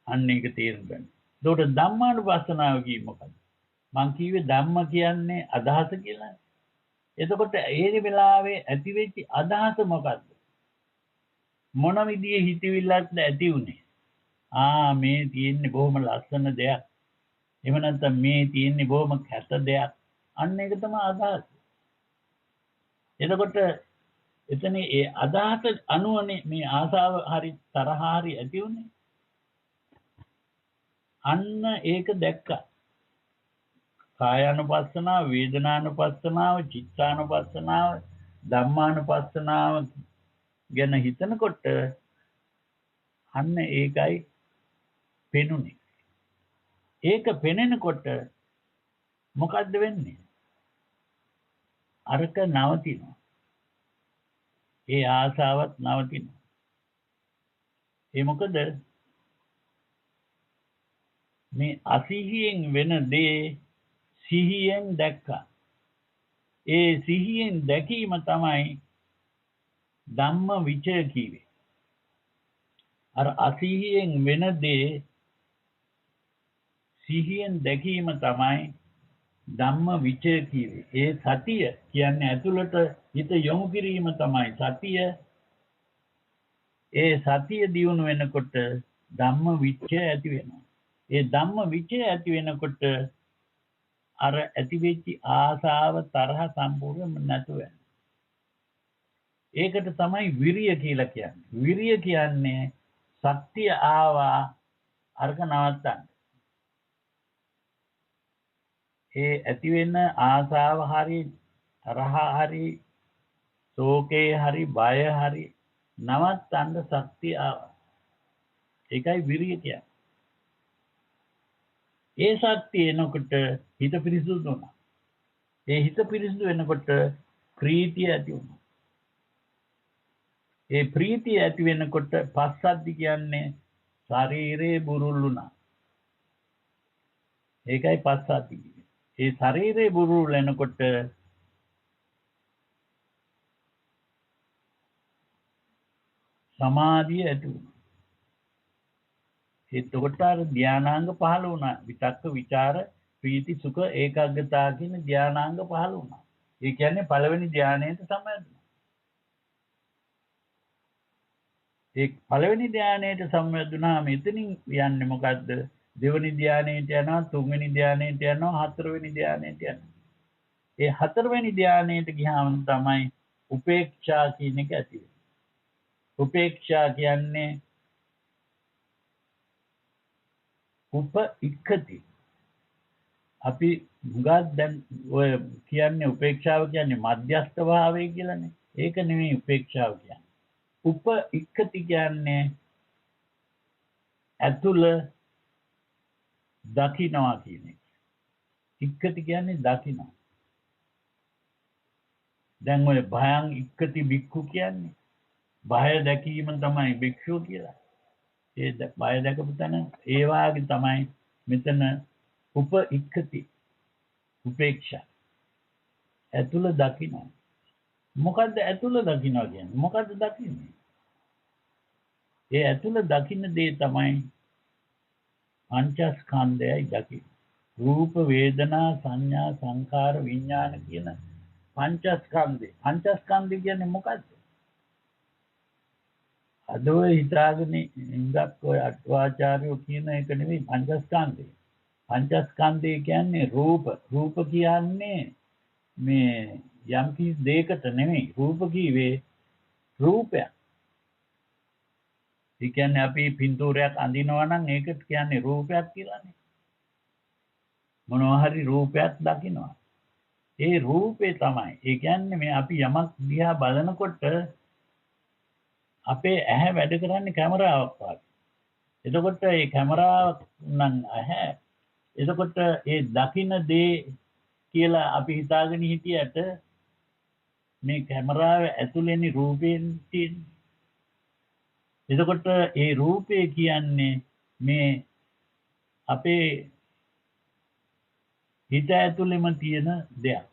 අන්න ඒක තේරුම් ගන්න. ඒකට ධම්මානුපස්සනාව කියේ මොකක්ද? මං කිව්වේ ධම්ම කියන්නේ අදහස කියලා. එතකොට ඒ වෙලාවේ ඇති වෙච්ච අදහස මොකක්ද? මොන විදිහේ හිතවිල්ලක්ද ඇති උනේ? මේ තියෙන්නේ බොහොම ලස්සන දෙයක්. එහෙම නැත්නම් මේ තියෙන්නේ බොහොම කැත දෙයක්. අන්න ඒක තමයි අදහස. එතකොට එතන ඒ අදහස අනුවනේ මේ ආසාව හරි තරහ හරි ඇති උනේ. අන්න ඒක දැක්කා. කායානුපස්සනාව, වේදනානුපස්සනාව, චිත්තානුපස්සනාව, ධම්මානුපස්සනාව ගැන හිතනකොට අන්න ඒකයි පෙනුනේ. ඒක පෙනෙනකොට මොකද්ද වෙන්නේ? අරක නවතිනවා. ඒ ආසාවත් නවතිනවා. ඒ මොකද මේ අසිහියෙන් වෙන දේ සිහියෙන් දැක්කා. ඒ සිහියෙන් දැකීම තමයි ධම්ම විචය කීවේ. අර අසිහියෙන් වෙන දේ සිහියෙන් දැකීම තමයි ධම්ම විචය කීවේ. ඒ සතිය කියන්නේ ඇතුළට හිත යොමු කිරීම තමයි සතිය. ඒ සතිය දියුණු වෙනකොට ධම්ම විචය ඇති වෙනවා. ඒ ධම්ම විචය ඇති වෙනකොට අර ඇති වෙච්ච ආසාව තරහ සම්පූර්ණයෙන්ම නැතු වෙනවා. ඒකට තමයි විරිය කියලා කියන්නේ. විරිය කියන්නේ සත්‍ය ආවා අර්ග නවත්තන්න. ඒ ඇති වෙන ආසාව හරි තරහ හරි ශෝකේ හරි බය හරි නවත්තන්න ශක්තිය ආවා. ඒකයි විරිය කියන්නේ. ඒ ශක්තිය එනකොට හිත පිරිසුදු වෙනවා. ඒ හිත පිරිසුදු වෙනකොට ප්‍රීතිය ඇති වෙනවා. ඒ ප්‍රීතිය ඇති වෙනකොට පස්සද්ධි කියන්නේ ශරීරේ බුරුල් වුණා. ඒකයි පස්සද්ධි කියන්නේ. ඒ ශරීරේ බුරුල් වෙනකොට සමාධිය ඇති වුණා. එතකොට අර ධානාංග පහළ වුණා. විතක්ක ਵਿਚාර ප්‍රීති සුඛ ඒකාග්‍රතාව කියන ධානාංග පහළ වුණා. ඒ කියන්නේ පළවෙනි ධානයට සම්බන්ධයි. ඒ පළවෙනි ධානයට සම්බන්ධුනහම එතනින් යන්නේ මොකද්ද? දෙවෙනි ධානයට යනවා, තුන්වෙනි ධානයට යනවා, හතරවෙනි ධානයට යනවා. ඒ හතරවෙනි ධානයට ගියාම තමයි උපේක්ෂා කියන එක ඇති වෙන්නේ. උපේක්ෂා කියන්නේ ඉක්කති. අපි මුගක් දැන් ඔය කියන්නේ උපේක්ෂාව කියන්නේ මධ්‍යස්ථ භාවය කියලානේ. ඒක නෙමෙයි උපේක්ෂාව කියන්නේ. ඉක්කති කියන්නේ ඇතුළ දකින්නවා කියන එක. ඉක්කති කියන්නේ දකින්නවා. දැන් ඔය භයං ඉක්කති බික්ඛු කියන්නේ භය දැකීම තමයි භික්ෂුව කියලා. ඒ බය දැකපු තැන ඒ වාගේ තමයි මෙතන ඉක්කති උපේක්ෂා. ඇතුළ දකින්නවා. මොකද්ද ඇතුළ දකින්නවා කියන්නේ? මොකද්ද දකින්නේ? ඒ ඇතුළ දකින්න දේ තමයි පංචස්කන්ධයයි දකින්න. රූප වේදනා සංඥා සංකාර විඥාන කියන පංචස්කන්ධය. පංචස්කන්ධය කියන්නේ මොකක්ද? අද ඔය හිතාගෙන ඉඳක් ඔය අටුවාචාර්යෝ කියන එක නෙවෙයි පංචස්කන්ධය. පංචස්කන්ධය කියන්නේ රූප. රූප කියන්නේ මේ යම් කිසි දෙයකට නෙවෙයි. රූප කීවේ රූපයක්. ඒ කියන්නේ අපි පින්තූරයක් අඳිනවා නම් ඒකට කියන්නේ රූපයක් කියලානේ. මොනවා හරි රූපයක් දකිනවා. ඒ රූපේ තමයි. ඒ කියන්නේ මේ අපි යමක් දිහා බලනකොට අපේ ඇහැ වැඩ කරන්නේ කැමරාවක් වගේ. එතකොට මේ කැමරාවක් නම් ඇහැ. එතකොට ඒ දකින්න දේ කියලා අපි හිතාගෙන හිටියට මේ කැමරාව ඇතුළේනේ රූපයෙන් තියෙන්නේ. එතකොට ඒ රූපේ කියන්නේ මේ අපේ හිත ඇතුළෙම තියෙන දෙයක්.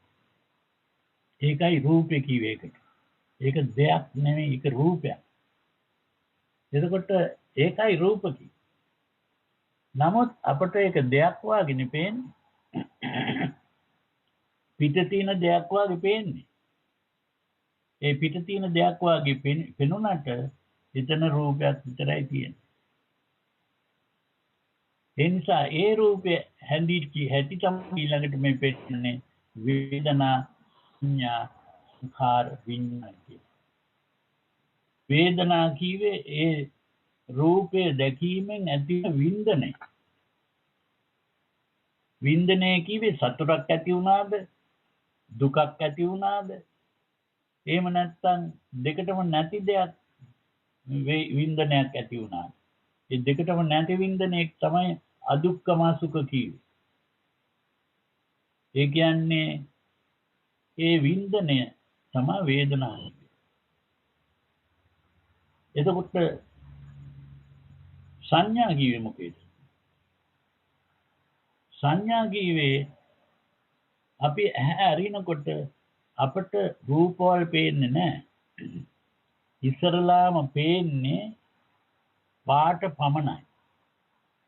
ඒකයි රූපේ කියවේ එකට. ඒක දෙයක් නෙමෙයි ඒක රූපයක්. එතකොට ඒකයි රූප කිය. නමුත් අපට ඒක දෙයක් වගේ පේන්නේ. පිට තියෙන දෙයක් වගේ පේන්නේ. ඒ පිට තියෙන දෙයක් වගේ පෙනුනට එතන රූපයක් විතරයි තියෙන්නේ. ඒ නිසා ඒ රූපය හැඳිච්ච හැටි තමයි ඊළඟට මේ පෙන්නන්නේ වේදනා සංඥා සංඛාර විඥාන කියන. වේදනා කීවේ ඒ රූපය දැකීමෙන් ඇතිවන වින්දනය. වින්දනය කීවේ සතුටක් ඇති වුණාද දුකක් ඇති වුණාද එහෙම නැත්නම් දෙකටම නැති දෙයක් වින්දනයක් ඇති වුණාද ඒ දෙකටම නැති වින්දනයක් තමයි අදුක්ඛම සුඛ කීවේ. ඒ කියන්නේ ඒ වින්දනය තමයි වේදනාව. එතකොට සංඥා කීවේ මොකේද? සංඥා කීවේ අපි ඇහැ අරිනකොට අපට රූපවල පේන්නේ නැහැ. ඉස්සරලාම පේන්නේ පාට පමණයි.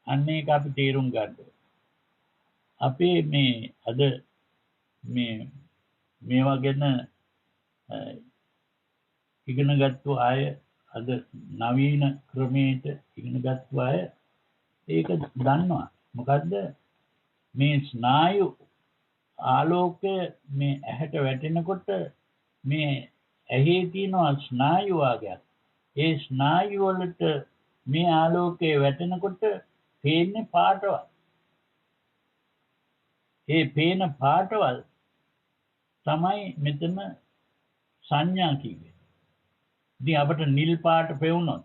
අන්න ඒක අපි තේරුම් ගන්න ඕනේ. අපේ මේ අද මේවා ගැන ඉගෙනගත්තු අය අද නවීන ක්‍රමයට ඉගෙනගත්තු අය ඒක දන්නවා. මොකද්ද මේ ස්නායු ආලෝකය මේ ඇහැට වැටෙනකොට මේ ඇහි තියෙන ස්නායු වාගයක්. ඒ ස්නායු වලට මේ ආලෝකය වැටෙනකොට පේන්නේ පාටවල්. ඒ පේන පාටවල් තමයි මෙතන සංඥා කියන්නේ. ඉතින් අපිට නිල් පාට පෙවුනොත්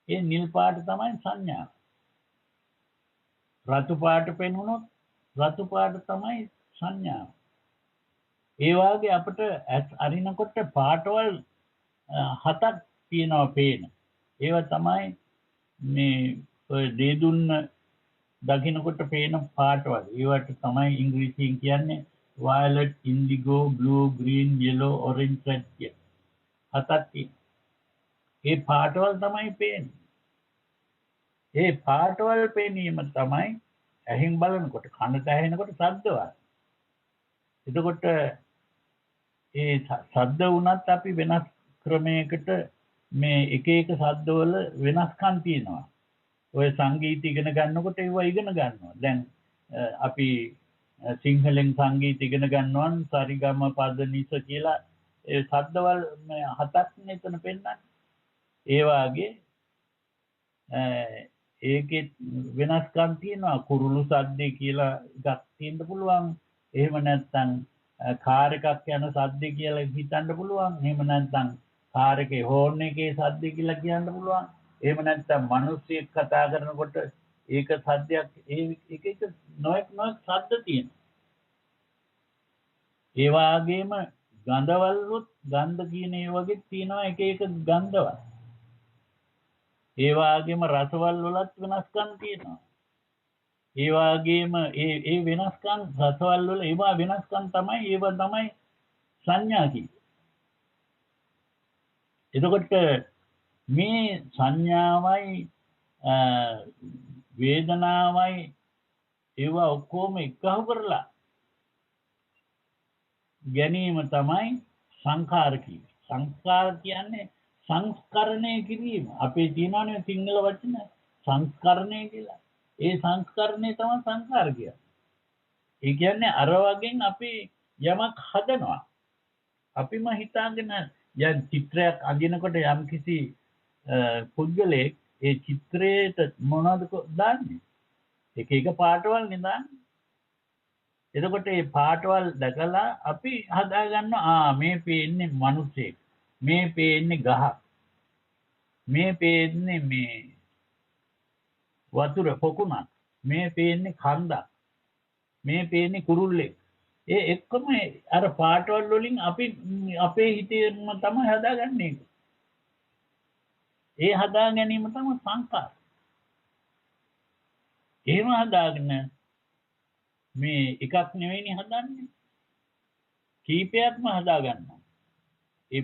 ඒ නිල් පාට තමයි සංඥා. රතු පාට පෙනුනොත් රතු පාට තමයි සංඥා. ඒ වාගේ අපිට අරිනකොට පාටවල් හතක් තියෙනවා පේන. ඒවා තමයි මේ දේදුන්න දකින්නකොට පේන පාටවල්. ඒවට තමයි ඉංග්‍රීසියෙන් කියන්නේ violet, indigo, blue, green, yellow, orange, red කියන. හතක් තියෙනවා. ඒ පාටවල් තමයි පේන්නේ. ඒ පාටවල් පේනීම තමයි ඇහෙන් බලනකොට කනට ඇහෙනකොට ශබ්දවත්. එතකොට ඒ ශබ්ද වුණත් අපි වෙනස් ක්‍රමයකට මේ එක එක ශබ්දවල වෙනස්කම් තියෙනවා. ඔය සංගීත ඉගෙන ගන්නකොට ඒවා ඉගෙන ගන්නවා. දැන් අපි සිංහලෙන් සංගීත ඉගෙන ගන්නවා නම් සරිගම පද නිස කියලා ඒ ශබ්දවල හතක් මෙතන පෙන්නන්නේ. ඒ වාගේ ඒකේ වෙනස්කම් තියෙනවා. කුරුළු සද්දේ කියලා එකක් තියෙන්න පුළුවන්. එහෙම නැත්නම් කාර් එකක් යන සද්දේ කියලා හිතන්න පුළුවන්. එහෙම නැත්නම් කාර් එකේ හෝර්න් එකේ සද්දේ කියලා කියන්න පුළුවන්. එහෙම නැත්නම් මිනිස්සෙක් කතා කරනකොට ඒක සද්දයක් ඒක එක නොයෙක් ශබ්ද තියෙනවා. ඒ වගේම ගන්ධවලුත් ගන්ධ කියන ඒ වගේ තියෙනවා එක එක ගන්ධවල. ඒ වගේම රසවල වලත් වෙනස්කම් තියෙනවා. ඒ වගේම ඒ වෙනස්කම් රසවල වල ඒවා වෙනස්කම් තමයි ඒවා තමයි සංඥා කියන්නේ. එතකොට මේ සංඥාවයි වේදනාවයි ඒවා ඔක්කොම එකහු කරලා ගැනීම තමයි සංඛාර කියන්නේ. සංස්කාර කියන්නේ සංස්කරණය කිරීම. අපේ තියෙනවානේ සිංහල වචන සංස්කරණය කියලා. ඒ සංස්කරණය තමයි සංඛාර කියන්නේ. ඒ කියන්නේ අර වගේ අපි යමක් හදනවා. අපිම හිතාගෙන යම් චිත්‍රයක් අඳිනකොට යම් කිසි පුද්ගලයෙක් ඒ චිත්‍රයට මොනවද දාන්නේ? එක එක පාටවල් දාන්නේ. එතකොට මේ පාටවල් දැකලා අපි හදාගන්නවා මේ පේන්නේ මිනිස්සෙක්. මේ පේන්නේ ගහක්. මේ පේන්නේ මේ වතුර පොකුණක්. මේ පේන්නේ කන්දක්. මේ පේන්නේ කුරුල්ලෙක්. ඒ එක්කම අර පාටවල් වලින් අපි අපේ හිතේම තමයි හදාගන්නේ. ඒ හදා ගැනීම තමයි සංකාර. එහෙම හදාගෙන මේ එකක් නෙවෙයිනේ හදන්නේ. කීපයක්ම හදා ගන්නවා. ඒ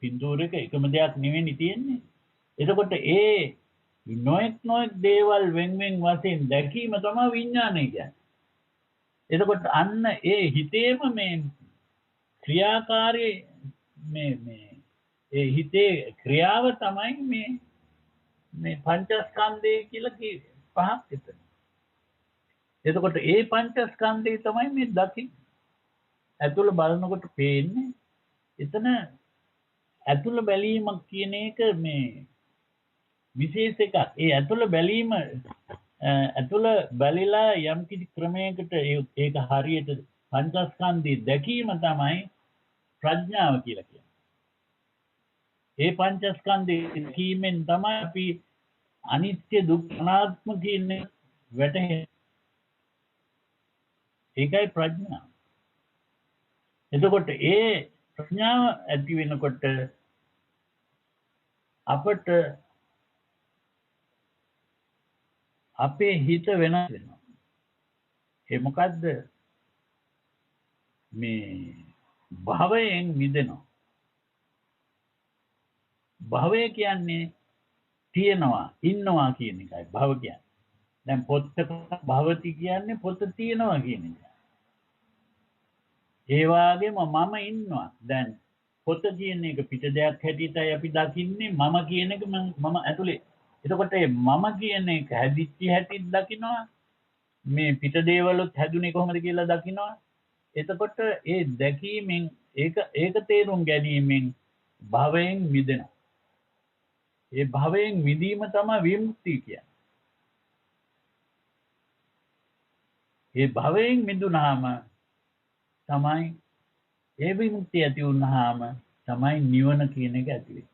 පින්තූරයක එකම දෙයක් නෙවෙයි තියෙන්නේ. එතකොට ඒ නොඑක් දේවල් වෙන් වශයෙන් දැකීම තමයි විඥානය කියන්නේ. එතකොට අන්න ඒ හිතේම මේ ක්‍රියාකාරී මේ ඒ හිතේ ක්‍රියාව තමයි මේ පංචස්කන්ධය කියලා කියන්නේ පහක් එතන. එතකොට ඒ පංචස්කන්ධය තමයි මේ දකින්නේ. ඇතුළ බලනකොට පේන්නේ එතන ඇතුළ බැලීමක් කියන එක මේ විශේෂ එකක්. ඒ ඇතුළ බැලීම ඇතුළ බැලිලා යම් කිසි ක්‍රමයකට ඒක හරියට පංචස්කන්ධය දැකීම තමයි ප්‍රඥාව කියලා කියන්නේ. ඒ පංචස්කන්ධය දැකීමෙන් තමයි අපි අනිත්‍ය දුක්ඛ අනාත්ම කියන්නේ වැටහෙන්නේ. ඒකයි ප්‍රඥාව. එතකොට ඒ ප්‍රඥාව ඇති වෙනකොට අපට අපේ හිත වෙනස් වෙනවා. ඒ මොකද්ද? මේ භවයෙන් මිදෙනවා. භවය කියන්නේ තියෙනවා, ඉන්නවා කියන එකයි භව කියන්නේ. දැන් පොතක භවති කියන්නේ පොත තියෙනවා කියන එක. ඒ වගේම මම ඉන්නවා. දැන් පොත කියන එක පිට දෙයක් හැටියටයි අපි දකින්නේ. මම කියන එක මම ඇතුලේ. එතකොට මම කියන එක හැදිච්ච හැටිත් දකින්නවා. මේ පිට දේවලුත් හැදුනේ කොහොමද කියලා දකින්නවා. එතකොට ඒ දැකීමෙන් ඒක තේරුම් ගැනීමෙන් භවයෙන් මිදෙනවා. ඒ භවයෙන් මිදීම තමයි විමුක්තිය කියන්නේ. ඒ භවයෙන් මිදුණාම තමයි ඒ විමුක්තිය ඇති වුණාම තමයි නිවන කියන එක ඇති වෙන්නේ.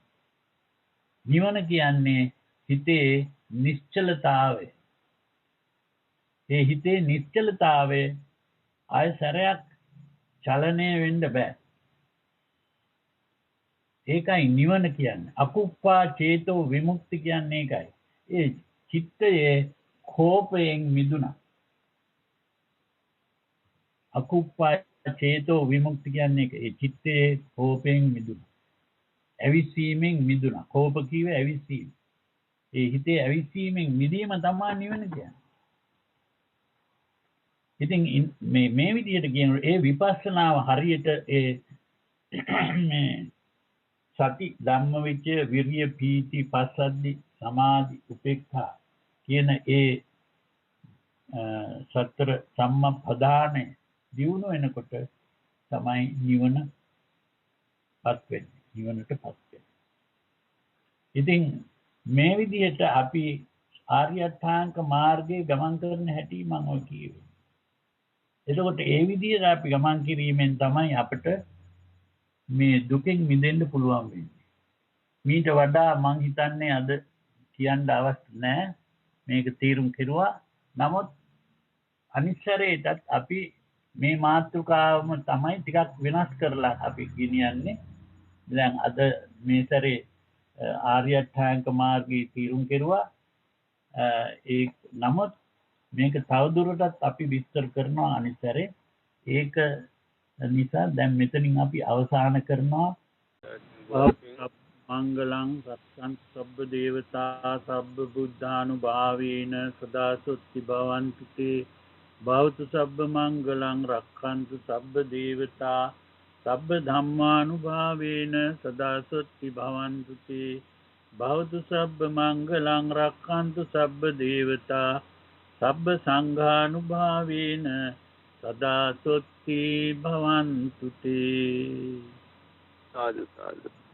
නිවන කියන්නේ හිතේ නිශ්චලතාවය. ඒ හිතේ නිශ්චලතාවය ආය සැරයක් චලනය වෙන්න බෑ. ඒකයි නිවන කියන්නේ. අකුප්පා චේතෝ විමුක්ති කියන්නේ ඒකයි. ඒ චිත්තයේ කෝපයෙන් මිදුණා. අකුප්පා චේතෝ විමුක්ති කියන්නේ ඒක. ඒ චිත්තයේ කෝපයෙන් මිදුණා. ඇවිස්සීමෙන් මිදුණා. කෝප කීවේ ඇවිස්සීම. ඒ හිතේ ඇවිස්සීමෙන් මිදීම තමයි නිවන කියන්නේ. ඉතින් මේ විදිහට කියනකොට ඒ විපස්සනාව හරියට ඒ මේ සති ධම්මවිචය විරිය පීති පස්සද්ධි සමාධි උපේක්ඛා කියන ඒ සතර සම්මප්පදාන දියුණු වෙනකොට තමයි නිවනපත් වෙන්නේ. නිවනටපත් වෙන්නේ. ඉතින් මේ විදිහට අපි ආර්ය අෂ්ටාංග මාර්ගයේ ගමන් කරන හැටි මම ඔය කියුවේ. එතකොට ඒ විදිහට අපි ගමන් කිරීමෙන් තමයි අපිට මේ දුකෙන් මිදෙන්න පුළුවන් වෙන්නේ. මීට වඩා මං හිතන්නේ අද කියන්න අවශ්‍ය නැහැ. මේක තීරුම් කෙරුවා. නමුත් අනිස්සරේටත් අපි මේ මාතෘකාවම තමයි ටිකක් වෙනස් කරලා අපි ගෙනියන්නේ. දැන් අද මේ සැරේ ආර්ය අෂ්ටාංග මාර්ගයේ තීරුම් කෙරුවා. ඒ නමුත් මේක තවදුරටත් අපි විස්තර කරනවා අනිස්සරේ. ඒක නිසා දැන් මෙතනින් අපි අවසන් කරනවා. මංගලං රක්ඛන්තු සබ්බ දේවතා සබ්බ බුද්ධානුභාවේන සදා සොත්ති භවන්තු තේ භවතු සබ්බ මංගලං රක්ඛන්තු සබ්බ දේවතා සබ්බ ධම්මානුභාවේන සදා සොත්ති භවන්තු තේ භවතු සබ්බ මංගලං රක්ඛන්තු සබ්බ දේවතා සබ්බ සංඝානුභාවේන සදා සොත්ති භවන්තු තේ සාදු සාදු